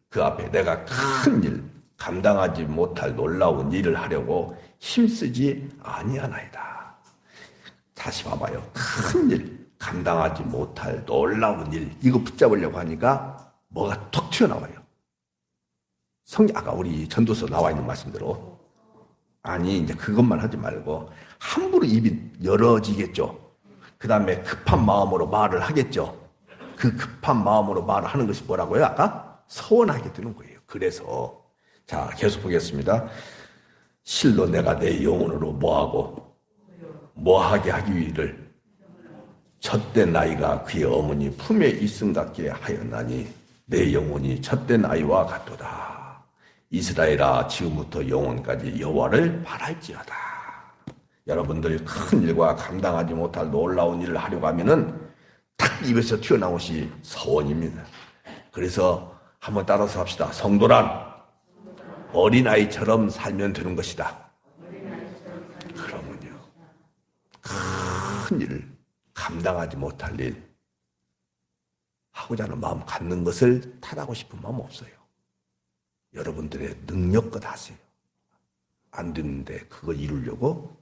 그 앞에 내가 큰 일 감당하지 못할 놀라운 일을 하려고 힘쓰지 아니하나이다. 다시 봐봐요. 큰 일 감당하지 못할 놀라운 일, 이거 붙잡으려고 하니까 뭐가 톡 튀어나와요. 아까 우리 전도서 나와 있는 말씀대로. 아니, 이제 그것만 하지 말고 함부로 입이 열어지겠죠. 그 다음에 급한 마음으로 말을 하겠죠. 그 급한 마음으로 말을 하는 것이 뭐라고요? 아까 서원하게 되는 거예요. 그래서 자, 계속 보겠습니다. 실로 내가 내 영혼으로 뭐하게 하기 위를 젖된 아이가 그의 어머니 품에 있음 같게 하였나니 내 영혼이 젖된 아이와 같도다. 이스라엘아, 지금부터 영원까지 여호와를 바랄지어다. 여러분들 큰 일과 감당하지 못할 놀라운 일을 하려고 하면은 딱 입에서 튀어나온 것이 서원입니다. 그래서 한번 따라서 합시다. 성도란 어린아이처럼 살면 되는 것이다. 그러면요, 큰 일을 감당하지 못할 일 하고자 하는 마음 갖는 것을 탓하고 싶은 마음 없어요. 여러분들의 능력껏 하세요. 안 되는데 그걸 이루려고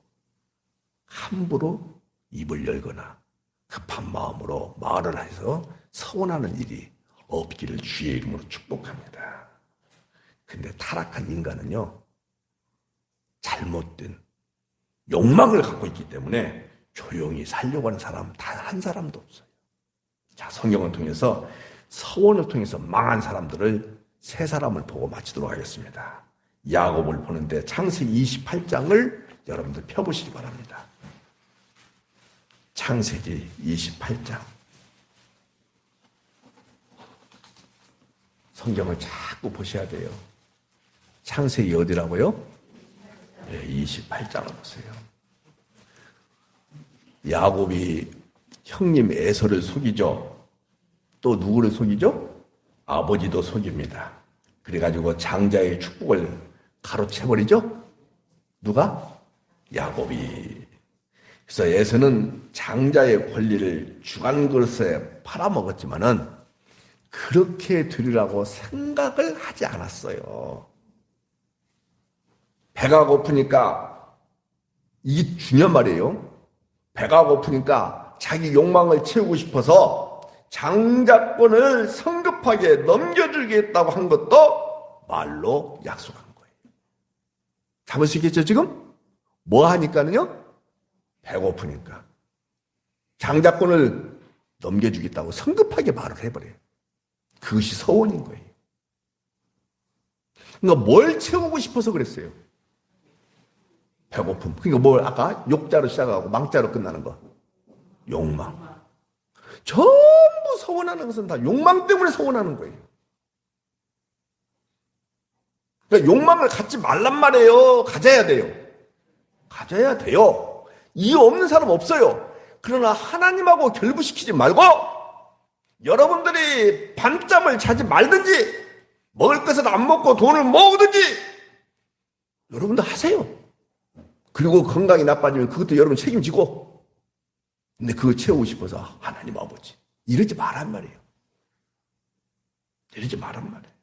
함부로 입을 열거나 급한 마음으로 말을 해서 서운하는 일이 없기를 주의 이름으로 축복합니다. 근데 타락한 인간은요, 잘못된 욕망을 갖고 있기 때문에 조용히 살려고 하는 사람 단 한 사람도 없어요. 자, 성경을 통해서 서원을 통해서 망한 사람들을 세 사람을 보고 마치도록 하겠습니다. 야곱을 보는데 창세기 28장을 여러분들 펴보시기 바랍니다. 창세기 28장. 성경을 자꾸 보셔야 돼요. 창세기 어디라고요? 네, 28장을 보세요. 야곱이 형님 에서를 속이죠. 또 누구를 속이죠? 아버지도 속입니다. 그래가지고 장자의 축복을 가로채버리죠? 누가? 야곱이. 그래서 에서는 장자의 권리를 주간 그릇에 팔아먹었지만은 그렇게 드리라고 생각을 하지 않았어요. 배가 고프니까, 이게 중요한 말이에요. 배가 고프니까 자기 욕망을 채우고 싶어서 장자권을 성급하게 넘겨주겠다고 한 것도 말로 약속한 거예요. 잡으시겠죠, 지금? 뭐 하니까는요? 배고프니까. 장자권을 넘겨주겠다고 성급하게 말을 해버려요. 그것이 서원인 거예요. 그러니까 뭘 채우고 싶어서 그랬어요? 배고픔. 그러니까 뭘 아까 욕자로 시작하고 망자로 끝나는 거. 욕망. 전부 서원하는 것은 다 욕망 때문에 서원하는 거예요. 그러니까 욕망을 갖지 말란 말이에요. 가져야 돼요. 가져야 돼요. 이유 없는 사람 없어요. 그러나 하나님하고 결부시키지 말고 여러분들이 밤잠을 자지 말든지 먹을 것을 안 먹고 돈을 모으든지 여러분들 하세요. 그리고 건강이 나빠지면 그것도 여러분 책임지고, 근데 그거 채우고 싶어서 하나님 아버지 이러지 말란 말이에요. 이러지 말란 말이에요.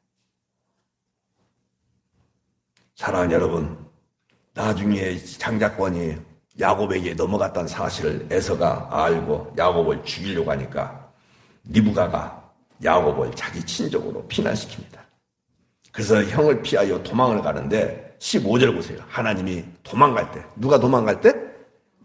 사랑하는 여러분, 나중에 장자권이 야곱에게 넘어갔다는 사실을 에서가 알고 야곱을 죽이려고 하니까 리브가가 야곱을 자기 친족으로 피난시킵니다. 그래서 형을 피하여 도망을 가는데 15절 보세요. 하나님이 도망갈 때, 누가 도망갈 때?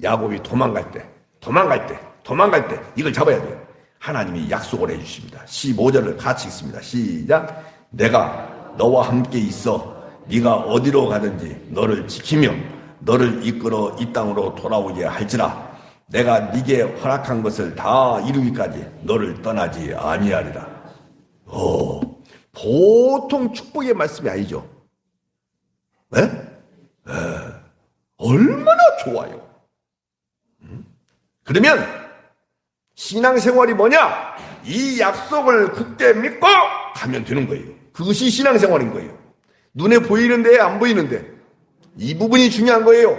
야곱이 도망갈 때, 이걸 잡아야 돼요. 하나님이 약속을 해주십니다. 15절을 같이 읽습니다. 시작. 내가 너와 함께 있어 네가 어디로 가든지 너를 지키며 너를 이끌어 이 땅으로 돌아오게 할지라. 내가 네게 허락한 것을 다 이루기까지 너를 떠나지 아니하리라. 보통 축복의 말씀이 아니죠. 네? 얼마나 좋아요. 그러면 신앙생활이 뭐냐? 이 약속을 굳게 믿고 가면 되는 거예요. 그것이 신앙생활인 거예요. 눈에 보이는데 안 보이는데 이 부분이 중요한 거예요.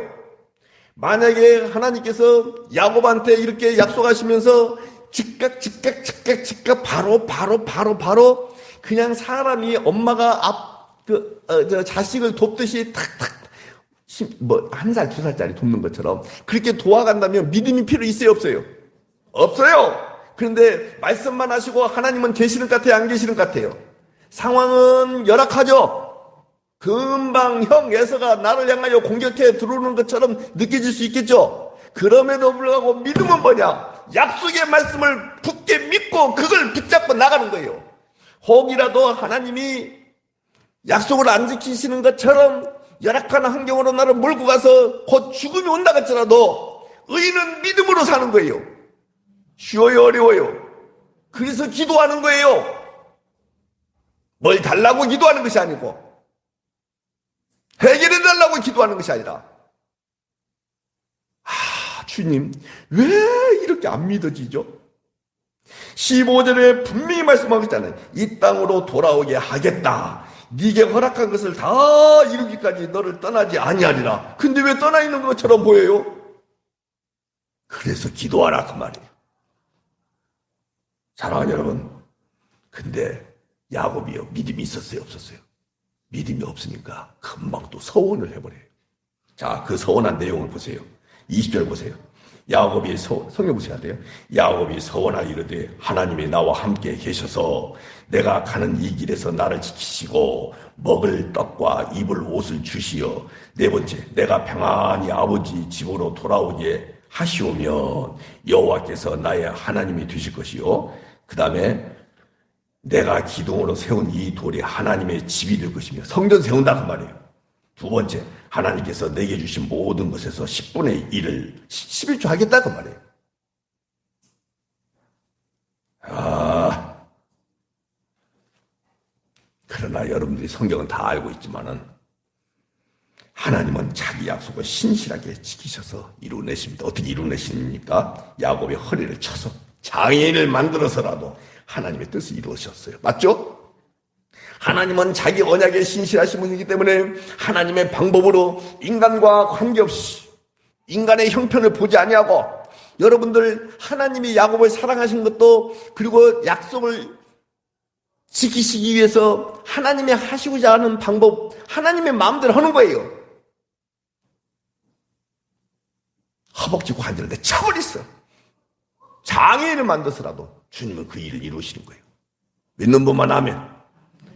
만약에 하나님께서 야곱한테 이렇게 약속하시면서 즉각 바로 그냥 사람이 엄마가 자식을 돕듯이 탁탁 한 살, 두 살짜리 돕는 것처럼 그렇게 도와간다면 믿음이 필요 있어요, 없어요? 없어요. 그런데 말씀만 하시고 하나님은 계시는 것 같아요, 안 계시는 것 같아요? 상황은 열악하죠. 금방 형 에서가 나를 향하여 공격해 들어오는 것처럼 느껴질 수 있겠죠. 그럼에도 불구하고 믿음은 뭐냐? 약속의 말씀을 굳게 믿고 그걸 붙잡고 나가는 거예요. 혹이라도 하나님이 약속을 안 지키시는 것처럼 열악한 환경으로 나를 몰고 가서 곧 죽음이 온다 할지라도 의인은 믿음으로 사는 거예요. 쉬워요, 어려워요? 그래서 기도하는 거예요. 뭘 달라고 기도하는 것이 아니고 해결해 달라고 기도하는 것이 아니라 주님 왜 이렇게 안 믿어지죠? 15절에 분명히 말씀하고 있잖아요. 이 땅으로 돌아오게 하겠다. 네게 허락한 것을 다 이루기까지 너를 떠나지 아니하리라. 근데 왜 떠나 있는 것처럼 보여요? 그래서 기도하라 그 말이에요. 사랑하는 여러분, 근데 야곱이요 믿음이 있었어요, 없었어요? 믿음이 없으니까 금방 또 서원을 해버려요. 자, 그 서원한 내용을 보세요. 20절 보세요. 야곱이 성경 보셔야 돼요. 야곱이 서원하여 이르되 하나님이 나와 함께 계셔서 내가 가는 이 길에서 나를 지키시고 먹을 떡과 입을 옷을 주시어 네 번째 내가 평안히 아버지 집으로 돌아오게 하시오면 여호와께서 나의 하나님이 되실 것이요 그 다음에 내가 기둥으로 세운 이 돌이 하나님의 집이 될 것이며 성전 세운다 그 말이에요. 두 번째, 하나님께서 내게 주신 모든 것에서 10분의 1을 11조 하겠다 그 말이에요. 그러나 여러분들이 성경은 다 알고 있지만은 하나님은 자기 약속을 신실하게 지키셔서 이루어내십니다. 어떻게 이루어내십니까? 야곱의 허리를 쳐서 장애인을 만들어서라도 하나님의 뜻을 이루셨어요. 맞죠? 하나님은 자기 언약에 신실하신 분이기 때문에 하나님의 방법으로 인간과 관계없이 인간의 형편을 보지 아니하고 여러분들 하나님이 야곱을 사랑하신 것도 그리고 약속을 지키시기 위해서 하나님이 하시고자 하는 방법 하나님의 마음대로 하는 거예요. 허벅지 관절을 내쳐버렸어. 장애인을 만들어서라도 주님은 그 일을 이루시는 거예요. 믿는 분만 하면.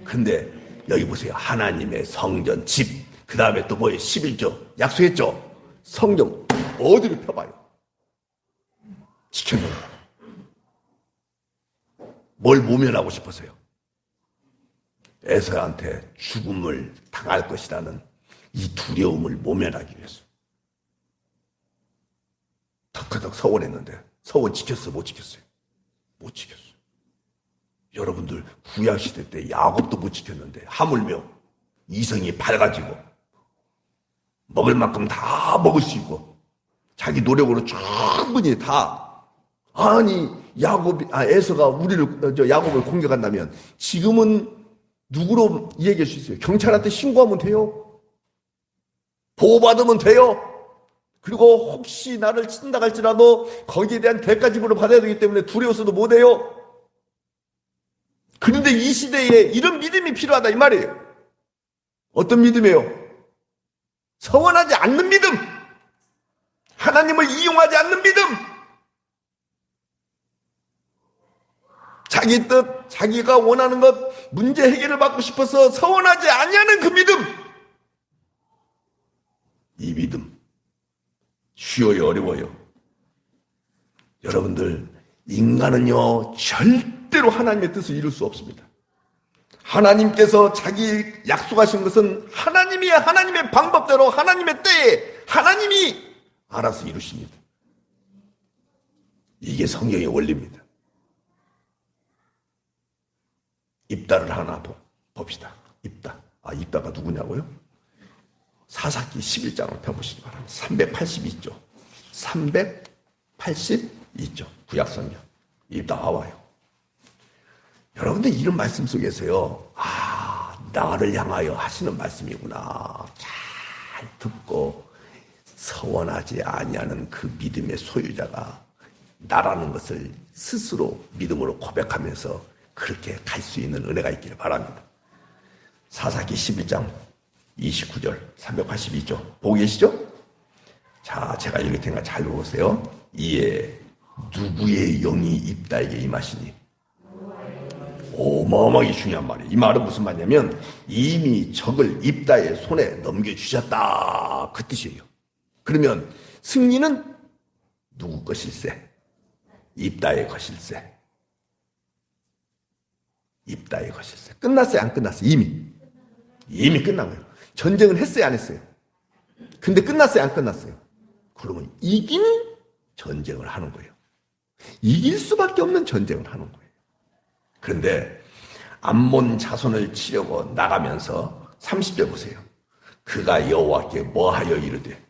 근데 여기 보세요. 하나님의 성전, 집, 그 다음에 또 뭐예요? 11조 약속했죠? 성경 어디를 펴봐요? 지켰는 뭘 모면하고 싶어서요? 에서한테 죽음을 당할 것이라는 이 두려움을 모면하기 위해서 덕커덕 서원했는데 서원 지켰어요? 못 지켰어요? 못 지켰어요. 여러분들 구약시대 때 야곱도 못 지켰는데 하물며 이성이 밝아지고 먹을 만큼 다 먹을 수 있고 자기 노력으로 충분히 다 아니 에서가 야곱을 공격한다면 지금은 누구로 얘기할 수 있어요? 경찰한테 신고하면 돼요. 보호받으면 돼요. 그리고 혹시 나를 친다 할지라도 거기에 대한 대가 지불을 받아야 되기 때문에 두려워서도 못해요. 그런데 이 시대에 이런 믿음이 필요하다 이 말이에요. 어떤 믿음이에요? 서원하지 않는 믿음. 하나님을 이용하지 않는 믿음. 자기 뜻, 자기가 원하는 것, 문제 해결을 받고 싶어서 서원하지 아니하는 그 믿음. 쉬워요, 어려워요? 여러분들, 인간은요, 절대로 하나님의 뜻을 이룰 수 없습니다. 하나님께서 자기 약속하신 것은 하나님의 방법대로 하나님의 때에 하나님이 알아서 이루십니다. 이게 성경의 원리입니다. 입다를 하나 봅시다. 입다. 입다가 누구냐고요? 사사기 11장을 펴보시기 바랍니다. 382조. 382조. 구약성경. 입다 나와요. 여러분들 이런 말씀 속에서요. 나를 향하여 하시는 말씀이구나. 잘 듣고 서원하지 아니하는 그 믿음의 소유자가 나라는 것을 스스로 믿음으로 고백하면서 그렇게 갈 수 있는 은혜가 있기를 바랍니다. 사사기 11장 29절 382조 보고 계시죠? 자, 제가 읽을 테니까 잘 보세요. 이에 누구의 영이 입다에게 임하시니? 어마어마하게 중요한 말이에요. 이 말은 무슨 말이냐면 이미 적을 입다의 손에 넘겨주셨다 그 뜻이에요. 그러면 승리는 누구 것일세? 입다의 것일세. 입다의 것일세. 끝났어요? 안 끝났어요? 이미 끝난 거예요. 전쟁은 했어요? 안 했어요? 근데 끝났어요? 안 끝났어요? 그러면 이긴 전쟁을 하는 거예요. 이길 수밖에 없는 전쟁을 하는 거예요. 그런데 암몬 자손을 치려고 나가면서 30절 보세요. 그가 여호와께 뭐하여 이르되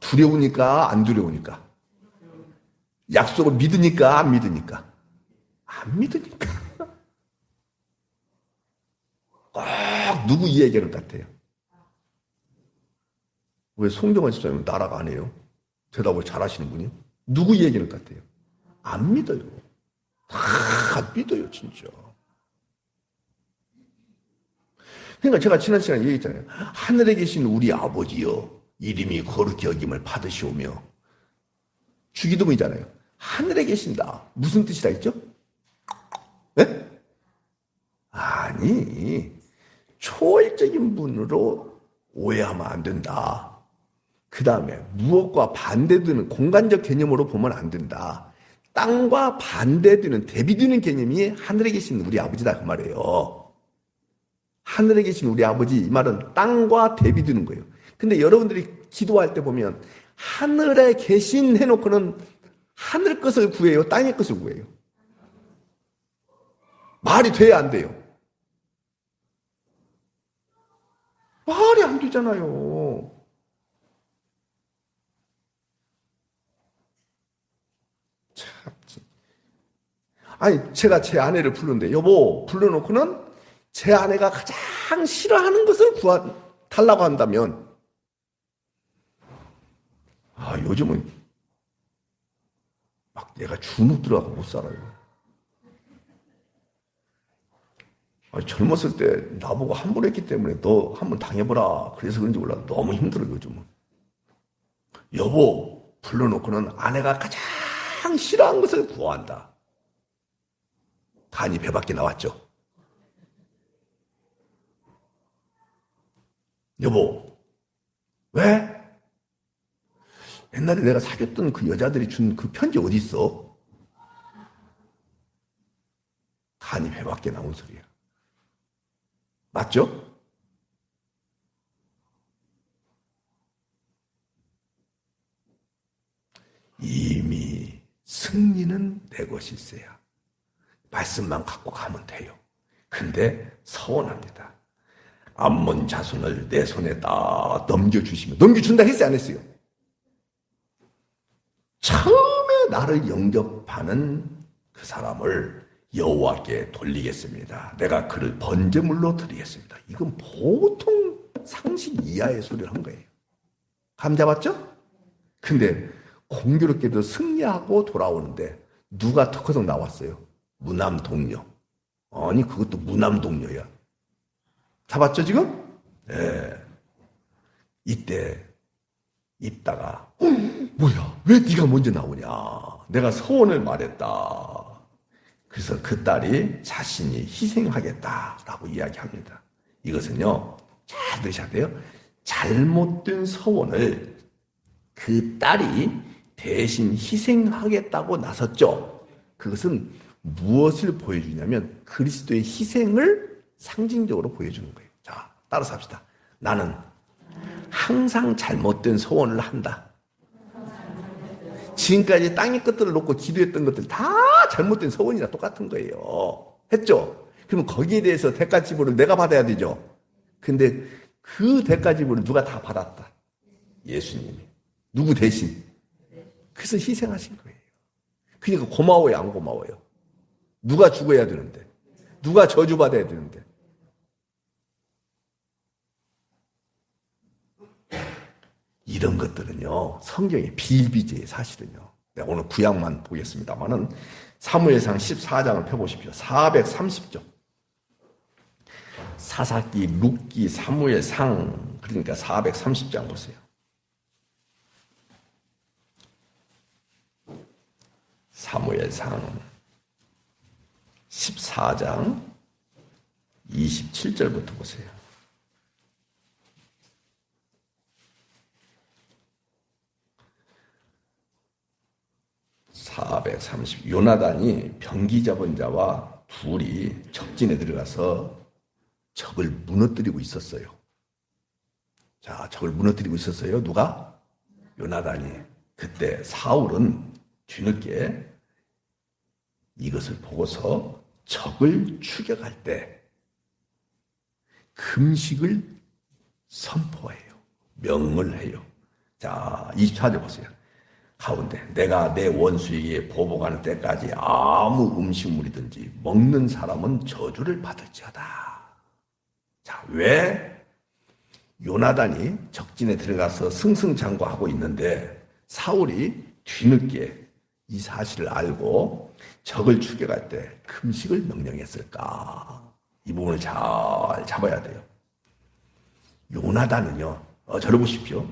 두려우니까 안 두려우니까 약속을 믿으니까 안 믿으니까 안 믿으니까 꼭 누구 이야기하는 것 같아요? 왜 송정환 집사님은 나라가 안 해요? 대답을 잘하시는 분이요? 누구 얘기는 것 같아요? 안 믿어요. 다 믿어요, 진짜. 그러니까 제가 지난 시간에 얘기했잖아요. 하늘에 계신 우리 아버지여, 이름이 거룩히 여김을 받으시오며. 주기도문이잖아요. 하늘에 계신다. 무슨 뜻이라 했죠? 네? 아니, 초월적인 분으로 오해하면 안 된다. 그 다음에 무엇과 반대되는 공간적 개념으로 보면 안 된다. 땅과 반대되는 대비되는 개념이 하늘에 계신 우리 아버지다 그 말이에요. 하늘에 계신 우리 아버지 이 말은 땅과 대비되는 거예요. 근데 여러분들이 기도할 때 보면 하늘에 계신 해놓고는 하늘 것을 구해요? 땅의 것을 구해요? 말이 돼야 안 돼요? 말이 안 되잖아요. 아니, 제가 제 아내를 부르는데, 여보, 불러놓고는 제 아내가 가장 싫어하는 것을 달라고 한다면, 요즘은 막 내가 주눅 들어가고 못 살아요. 젊었을 때 나보고 함부로 했기 때문에 너 한번 당해보라. 그래서 그런지 몰라. 너무 힘들어요, 요즘은. 여보, 불러놓고는 아내가 가장 싫어하는 것을 구한다. 간이 배 밖에 나왔죠. 여보, 왜? 옛날에 내가 사귀었던 그 여자들이 준 그 편지 어디 있어? 간이 배 밖에 나온 소리야. 맞죠? 이미 승리는 내 것일세야. 말씀만 갖고 가면 돼요. 근데 서원합니다. 암몬 자손을 내 손에다 넘겨주시면, 넘겨준다 했어요, 안 했어요? 처음에 나를 영접하는 그 사람을 여호와께 돌리겠습니다. 내가 그를 번제물로 드리겠습니다. 이건 보통 상식 이하의 소리를 한 거예요. 감 잡았죠? 근데 공교롭게도 승리하고 돌아오는데 누가 턱커덕 나왔어요? 무남동녀. 아니, 그것도 무남동녀야. 잡았죠, 지금? 네. 이때 입다가 뭐야, 왜 네가 먼저 나오냐? 내가 서원을 말했다. 그래서 그 딸이 자신이 희생하겠다라고 이야기합니다. 이것은요, 잘 들으셔야 돼요. 잘못된 서원을 그 딸이 대신 희생하겠다고 나섰죠. 그것은 무엇을 보여주냐면 그리스도의 희생을 상징적으로 보여주는 거예요. 자, 따라서 합시다. 나는 항상 잘못된 소원을 한다. 지금까지 땅의 것들을 놓고 기도했던 것들 다 잘못된 소원이랑 똑같은 거예요. 했죠? 그럼 거기에 대해서 대가 지불을 내가 받아야 되죠. 근데 그 대가 지불을 누가 다 받았다? 예수님이. 누구 대신? 그래서 희생하신 거예요. 그러니까 고마워요, 안 고마워요? 누가 죽어야 되는데? 누가 저주받아야 되는데? 이런 것들은요, 성경의 비일비재예요, 사실은요. 네, 오늘 구약만 보겠습니다만은 사무엘상 14장을 펴보십시오. 430쪽. 사사기, 룻기, 사무엘상, 그러니까 430장 보세요. 사무엘상 14장 27절부터 보세요. 430. 요나단이 병기 잡은 자와 둘이 적진에 들어가서 적을 무너뜨리고 있었어요. 자, 적을 무너뜨리고 있었어요. 누가? 요나단이. 그때 사울은 뒤늦게 이것을 보고서 적을 추격할 때 금식을 선포해요. 명을 해요. 자, 24절 보세요. 가운데 내가 내 원수에게 보복하는 때까지 아무 음식물이든지 먹는 사람은 저주를 받을지어다. 자, 왜 요나단이 적진에 들어가서 승승장구하고 있는데 사울이 뒤늦게 이 사실을 알고 적을 추격할 때 금식을 명령했을까? 이 부분을 잘 잡아야 돼요. 요나단은요, 저를 보십시오.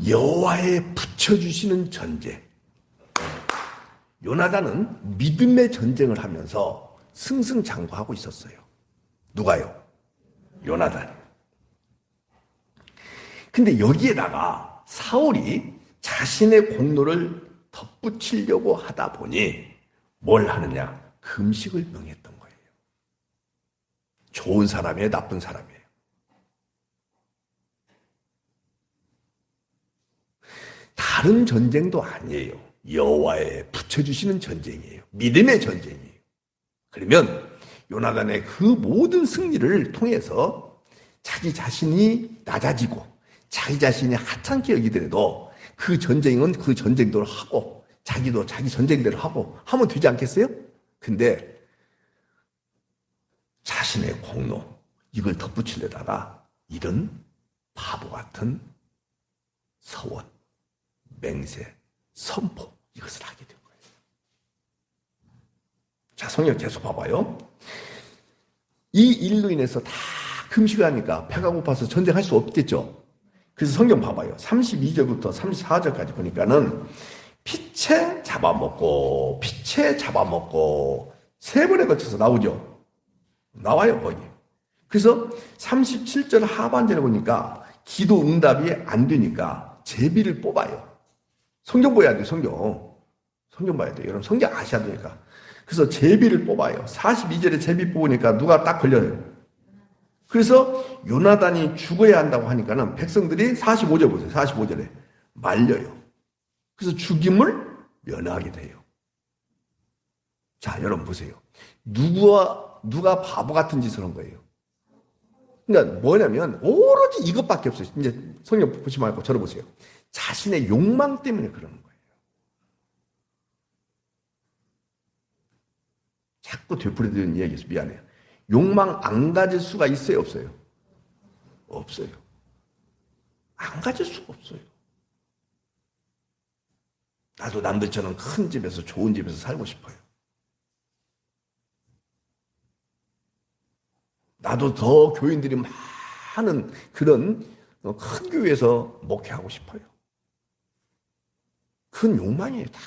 여호와의 붙여주시는 전쟁. 요나단은 믿음의 전쟁을 하면서 승승장구하고 있었어요. 누가요? 요나단. 근데 여기에다가 사울이 자신의 공로를 덧붙이려고 하다 보니 뭘 하느냐? 금식을 명했던 거예요. 좋은 사람이에요? 나쁜 사람이에요? 다른 전쟁도 아니에요. 여호와의 붙여주시는 전쟁이에요. 믿음의 전쟁이에요. 그러면 요나단의 그 모든 승리를 통해서 자기 자신이 낮아지고 자기 자신이 하찮게 여기더라도 그 전쟁은 그 전쟁대로 하고 자기도 자기 전쟁대로 하고 하면 되지 않겠어요? 근데 자신의 공로 이걸 덧붙이려다가 이런 바보 같은 서원, 맹세, 선포 이것을 하게 된 거예요. 자, 성경 계속 봐봐요. 이 일로 인해서 다 금식을 하니까 배가 고파서 전쟁할 수 없겠죠. 그래서 성경 봐봐요. 32절부터 34절까지 보니까는 피채 잡아먹고 피채 잡아먹고 세 번에 걸쳐서 나오죠. 나와요 거기. 그래서 37절 하반절에 보니까 기도 응답이 안 되니까 제비를 뽑아요. 성경 봐야 돼요. 성경 봐야 돼요. 여러분 성경 아셔야 되니까. 그래서 제비를 뽑아요. 42절에 제비 뽑으니까 누가 딱 걸려요. 그래서 요나단이 죽어야 한다고 하니까는 백성들이 45절 보세요. 45절에 말려요. 그래서 죽임을 면하게 돼요. 자, 여러분 보세요. 누가 바보 같은 짓을 한 거예요? 그러니까 뭐냐면 오로지 이것밖에 없어요. 이제 성경 보지 말고 저를 보세요. 자신의 욕망 때문에 그러는 거예요. 자꾸 되풀이되는 이야기에서 미안해요. 욕망 안 가질 수가 있어요, 없어요? 없어요. 안 가질 수가 없어요. 나도 남들처럼 큰 집에서 좋은 집에서 살고 싶어요. 나도 더 교인들이 많은 그런 큰 교회에서 목회하고 싶어요. 그건 욕망이에요, 다.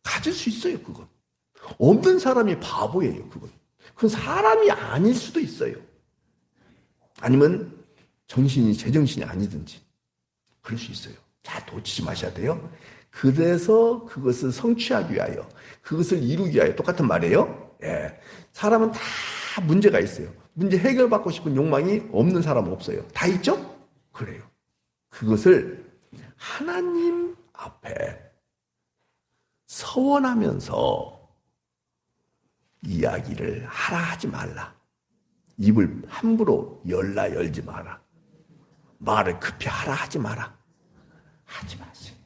가질 수 있어요, 그건. 없는 사람이 바보예요, 그건. 그건 사람이 아닐 수도 있어요. 아니면 정신이 제정신이 아니든지 그럴 수 있어요. 자, 놓치지 마셔야 돼요. 그래서 그것을 성취하기 위하여, 그것을 이루기 위하여 똑같은 말이에요. 예. 사람은 다 문제가 있어요. 문제 해결받고 싶은 욕망이 없는 사람은 없어요. 다 있죠? 그래요. 그것을 하나님 앞에 서원하면서 이야기를 하라 하지 말라. 입을 함부로 열라 열지 마라. 말을 급히 하라 하지 마라. 하지 마세요.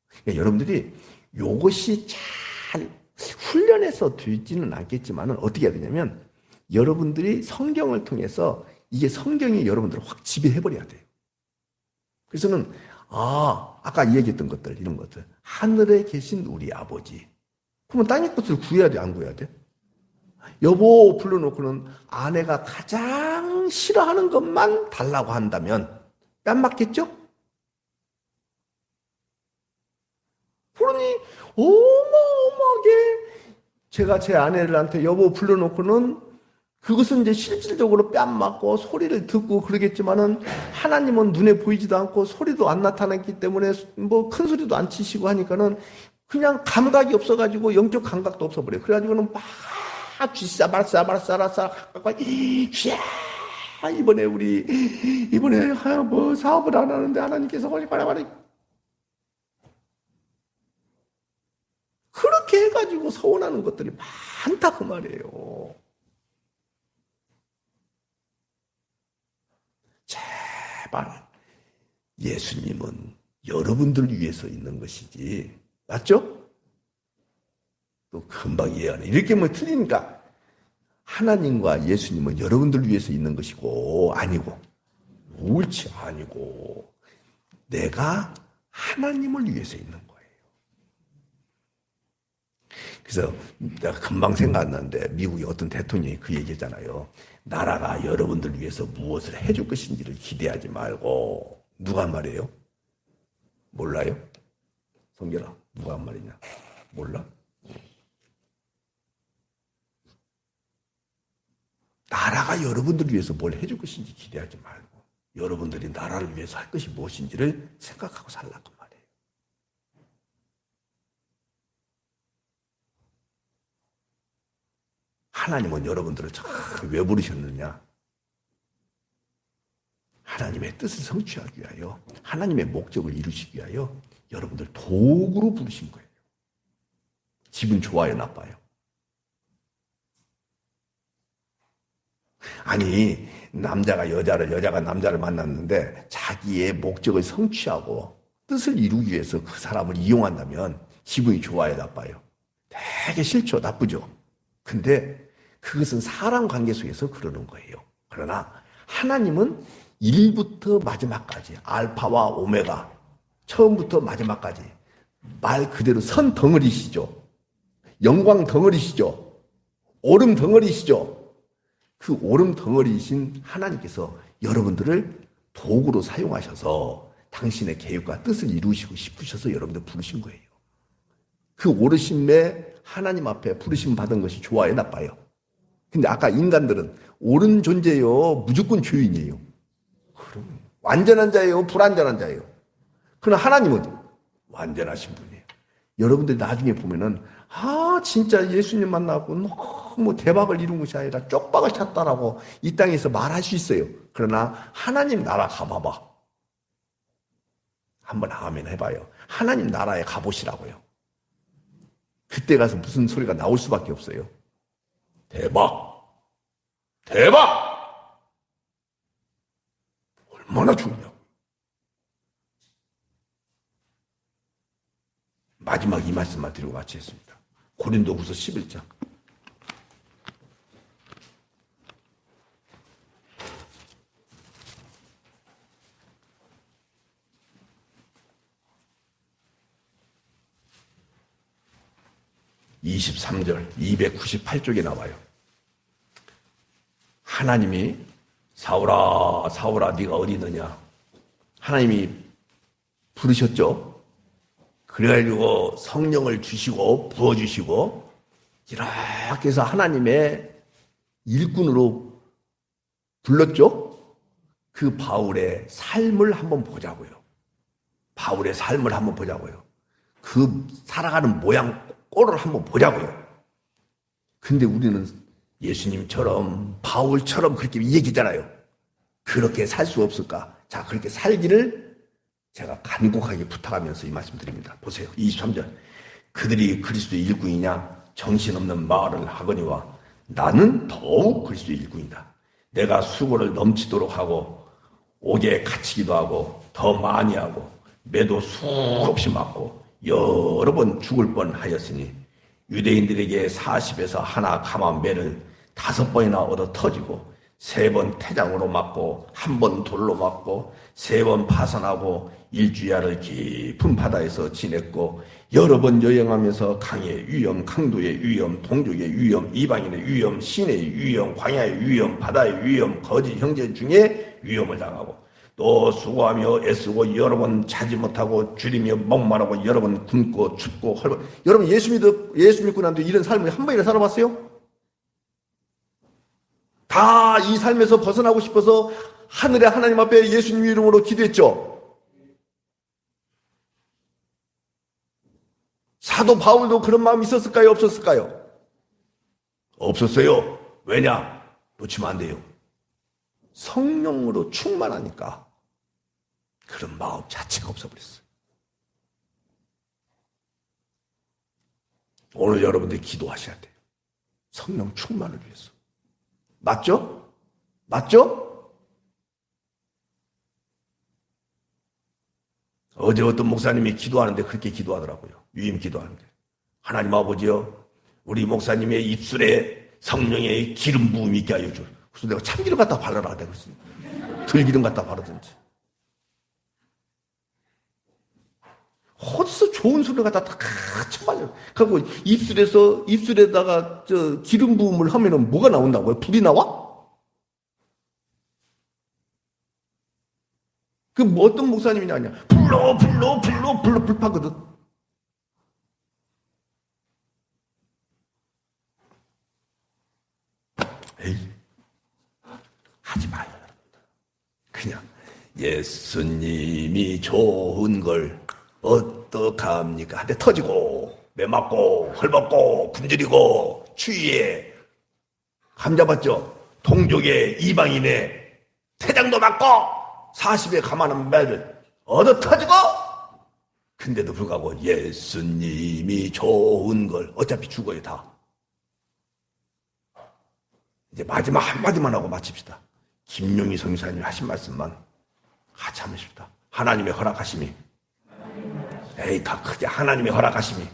그러니까 여러분들이 이것이 잘 훈련해서 되지는 않겠지만 어떻게 해야 되냐면 여러분들이 성경을 통해서 이게 성경이 여러분들을 확 지배해버려야 돼요. 그래서는 아까 얘기했던 것들 이런 것들 하늘에 계신 우리 아버지 그러면 땅의 것을 구해야 돼 안 구해야 돼? 여보 불러놓고는 아내가 가장 싫어하는 것만 달라고 한다면 뺨 맞겠죠? 그러니 어마어마하게 제가 제 아내들한테 여보 불러놓고는 그것은 이제 실질적으로 뺨 맞고 소리를 듣고 그러겠지만은 하나님은 눈에 보이지도 않고 소리도 안 나타났기 때문에 뭐 큰 소리도 안 치시고 하니까는 그냥 감각이 없어가지고 영적 감각도 없어버려요. 그래가지고는 막 쥐싸 말싸 쥐야 이번에 뭐 사업을 안 하는데 하나님께서 빨리 그렇게 해가지고 서운하는 것들이 많다 그 말이에요. 제발 예수님은 여러분들을 위해서 있는 것이지 맞죠? 또 금방 이해하네. 이렇게 뭐 틀리니까 하나님과 예수님은 여러분들을 위해서 있는 것이고 아니고 옳지 아니고 내가 하나님을 위해서 있는 거예요. 그래서 내가 금방 생각났는데 미국의 어떤 대통령이 그 얘기했잖아요. 나라가 여러분들 위해서 무엇을 해줄 것인지를 기대하지 말고 누가 한 말이에요? 몰라요? 성결아 누가 한 말이냐? 몰라? 나라가 여러분들을 위해서 뭘 해줄 것인지 기대하지 말고 여러분들이 나라를 위해서 할 것이 무엇인지를 생각하고 살라고 말이에요. 하나님은 여러분들을 참 왜 부르셨느냐? 하나님의 뜻을 성취하기 위하여 하나님의 목적을 이루시기 위하여 여러분들 도구로 부르신 거예요. 기분 좋아요, 나빠요? 아니 남자가 여자가 남자를 만났는데 자기의 목적을 성취하고 뜻을 이루기 위해서 그 사람을 이용한다면 기분이 좋아요, 나빠요? 되게 싫죠, 나쁘죠. 근데 그것은 사람 관계 속에서 그러는 거예요. 그러나 하나님은 1부터 마지막까지 알파와 오메가 처음부터 마지막까지 말 그대로 선 덩어리시죠. 영광 덩어리시죠. 오름 덩어리시죠. 그 오름 덩어리이신 하나님께서 여러분들을 도구로 사용하셔서 당신의 계획과 뜻을 이루시고 싶으셔서 여러분들 부르신 거예요. 그 오르심에 하나님 앞에 부르심 받은 것이 좋아요, 나빠요? 근데 아까 인간들은 옳은 존재예요, 무조건 죄인이에요. 그럼 완전한 자예요, 불완전한 자예요? 그러나 하나님은 완전하신 분이에요. 여러분들이 나중에 보면은 진짜 예수님 만나고 너무 대박을 이룬 것이 아니라 쪽박을 찼다라고 이 땅에서 말할 수 있어요. 그러나 하나님 나라 가봐봐. 한번 아멘 해봐요. 하나님 나라에 가보시라고요. 그때 가서 무슨 소리가 나올 수밖에 없어요. 대박! 대박! 얼마나 중요하고. 마지막 이 말씀만 드리고 마치겠습니다. 고린도후서 11장. (23절) 298쪽에 나와요. 하나님이 사울아 사울아 네가 어디 있느냐. 하나님이 부르셨죠. 그래가지고 성령을 주시고 부어주시고 이렇게 해서 하나님의 일꾼으로 불렀죠? 그 바울의 삶을 한번 보자고요. 바울의 삶을 한번 보자고요. 그 살아가는 모양 꼴을 한번 보자고요. 근데 우리는 예수님처럼 바울처럼 그렇게 얘기잖아요. 그렇게 살 수 없을까? 자, 그렇게 살기를 제가 간곡하게 부탁하면서 이 말씀 드립니다. 보세요. 23절. 그들이 그리스도의 일꾼이냐? 정신없는 말을 하거니와 나는 더욱 그리스도의 일꾼이다. 내가 수고를 넘치도록 하고 옥에 갇히기도 하고 더 많이 하고 매도 수없이 맞고 여러 번 죽을 뻔하였으니 유대인들에게 40에서 하나 감한 매를 5번이나 얻어 터지고 3번 태장으로 맞고 1번 돌로 맞고 3번 파선하고 일주야를 깊은 바다에서 지냈고 여러 번 여행하면서 강의 위험, 강도의 위험, 동족의 위험, 이방인의 위험, 시내의 위험, 광야의 위험, 바다의 위험, 거짓 형제 중에 위험을 당하고 또 수고하며 애쓰고 여러 번 자지 못하고 줄이며 목마르고 여러 번 굶고 춥고 헐고. 여러분 예수 믿고 난 뒤에 이런 삶을 한 번이나 살아봤어요? 다 이 삶에서 벗어나고 싶어서 하늘의 하나님 앞에 예수님 이름으로 기도했죠. 사도 바울도 그런 마음이 있었을까요? 없었을까요? 없었어요. 왜냐? 놓치면 안 돼요. 성령으로 충만하니까 그런 마음 자체가 없어버렸어요. 오늘 여러분들이 기도하셔야 돼요. 성령 충만을 위해서. 맞죠? 맞죠? 어제 어떤 목사님이 기도하는데 그렇게 기도하더라고요. 유임 기도하는데. 하나님 아버지요, 우리 목사님의 입술에 성령의 기름 부음이 있게 하여 줘. 그래서 내가 참기름 갖다 발라라. 내가 그랬어요. 들기름 갖다 바르든지. 어디서 좋은 소리를 갖다 다 쳐발려. 그리고 입술에다가 기름 부음을 하면은 뭐가 나온다고요? 불이 나와? 뭐 어떤 목사님이냐 하냐. 불러 불파거든. 에이, 하지 마요. 그냥 예수님이 좋은 걸 어떡합니까? 한대 터지고 매 맞고 헐벗고 굶주리고 추위에 감 잡았죠. 동족의 이방인의 태장도 맞고 40에 감하는 매를 얻어 터지고 근데도 불구하고 예수님이 좋은 걸 어차피 죽어요 다. 이제 마지막 한마디만 하고 마칩시다. 김용희 성사님이 하신 말씀만 같이 한번 싶다. 하나님의 허락하심이 에이 더 크게 하나님의 허락하심이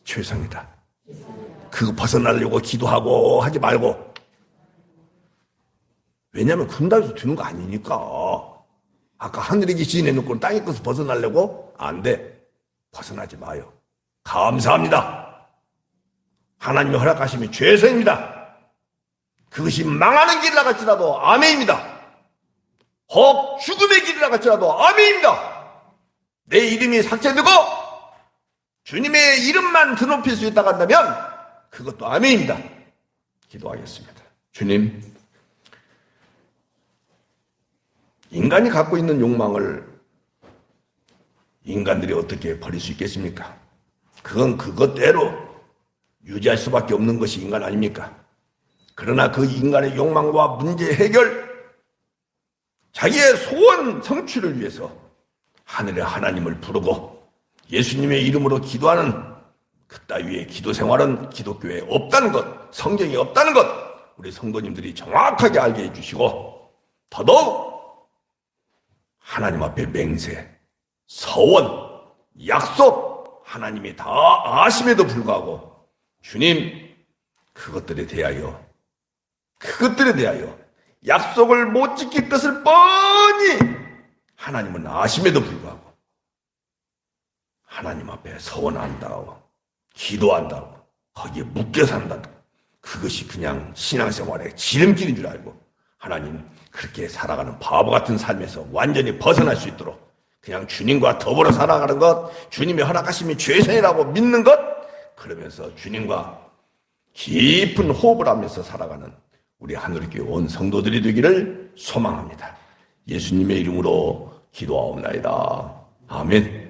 최상이다. 그거 벗어나려고 기도하고 하지 말고. 왜냐하면 금단에서 주는 거 아니니까. 아까 하늘에 계신 해놓고 땅에 것을 벗어나려고? 안 돼. 벗어나지 마요. 감사합니다. 하나님의 허락하심이 최선입니다. 그것이 망하는 길이라 갈지라도 아멘입니다. 혹 죽음의 길이라 갈지라도 아멘입니다. 내 이름이 삭제되고 주님의 이름만 드높일 수 있다고 한다면 그것도 아멘입니다. 기도하겠습니다. 주님, 인간이 갖고 있는 욕망을 인간들이 어떻게 버릴 수 있겠습니까? 그건 그것대로 유지할 수밖에 없는 것이 인간 아닙니까? 그러나 그 인간의 욕망과 문제 해결, 자기의 소원 성취를 위해서 하늘의 하나님을 부르고 예수님의 이름으로 기도하는 그따위의 기도 생활은 기독교에 없다는 것, 성경에 없다는 것, 우리 성도님들이 정확하게 알게 해주시고 더더욱 하나님 앞에 맹세, 서원, 약속 하나님이 다 아심에도 불구하고 주님 그것들에 대하여 약속을 못 지킬 것을 뻔히 하나님은 아심에도 불구하고 하나님 앞에 서원한다고 기도한다고 거기에 묶여 산다고 그것이 그냥 신앙생활의 지름길인 줄 알고 하나님 그렇게 살아가는 바보 같은 삶에서 완전히 벗어날 수 있도록 그냥 주님과 더불어 살아가는 것, 주님의 허락하심이 최선이라고 믿는 것, 그러면서 주님과 깊은 호흡을 하면서 살아가는 우리 하늘교회 온 성도들이 되기를 소망합니다. 예수님의 이름으로 기도하옵나이다. 아멘.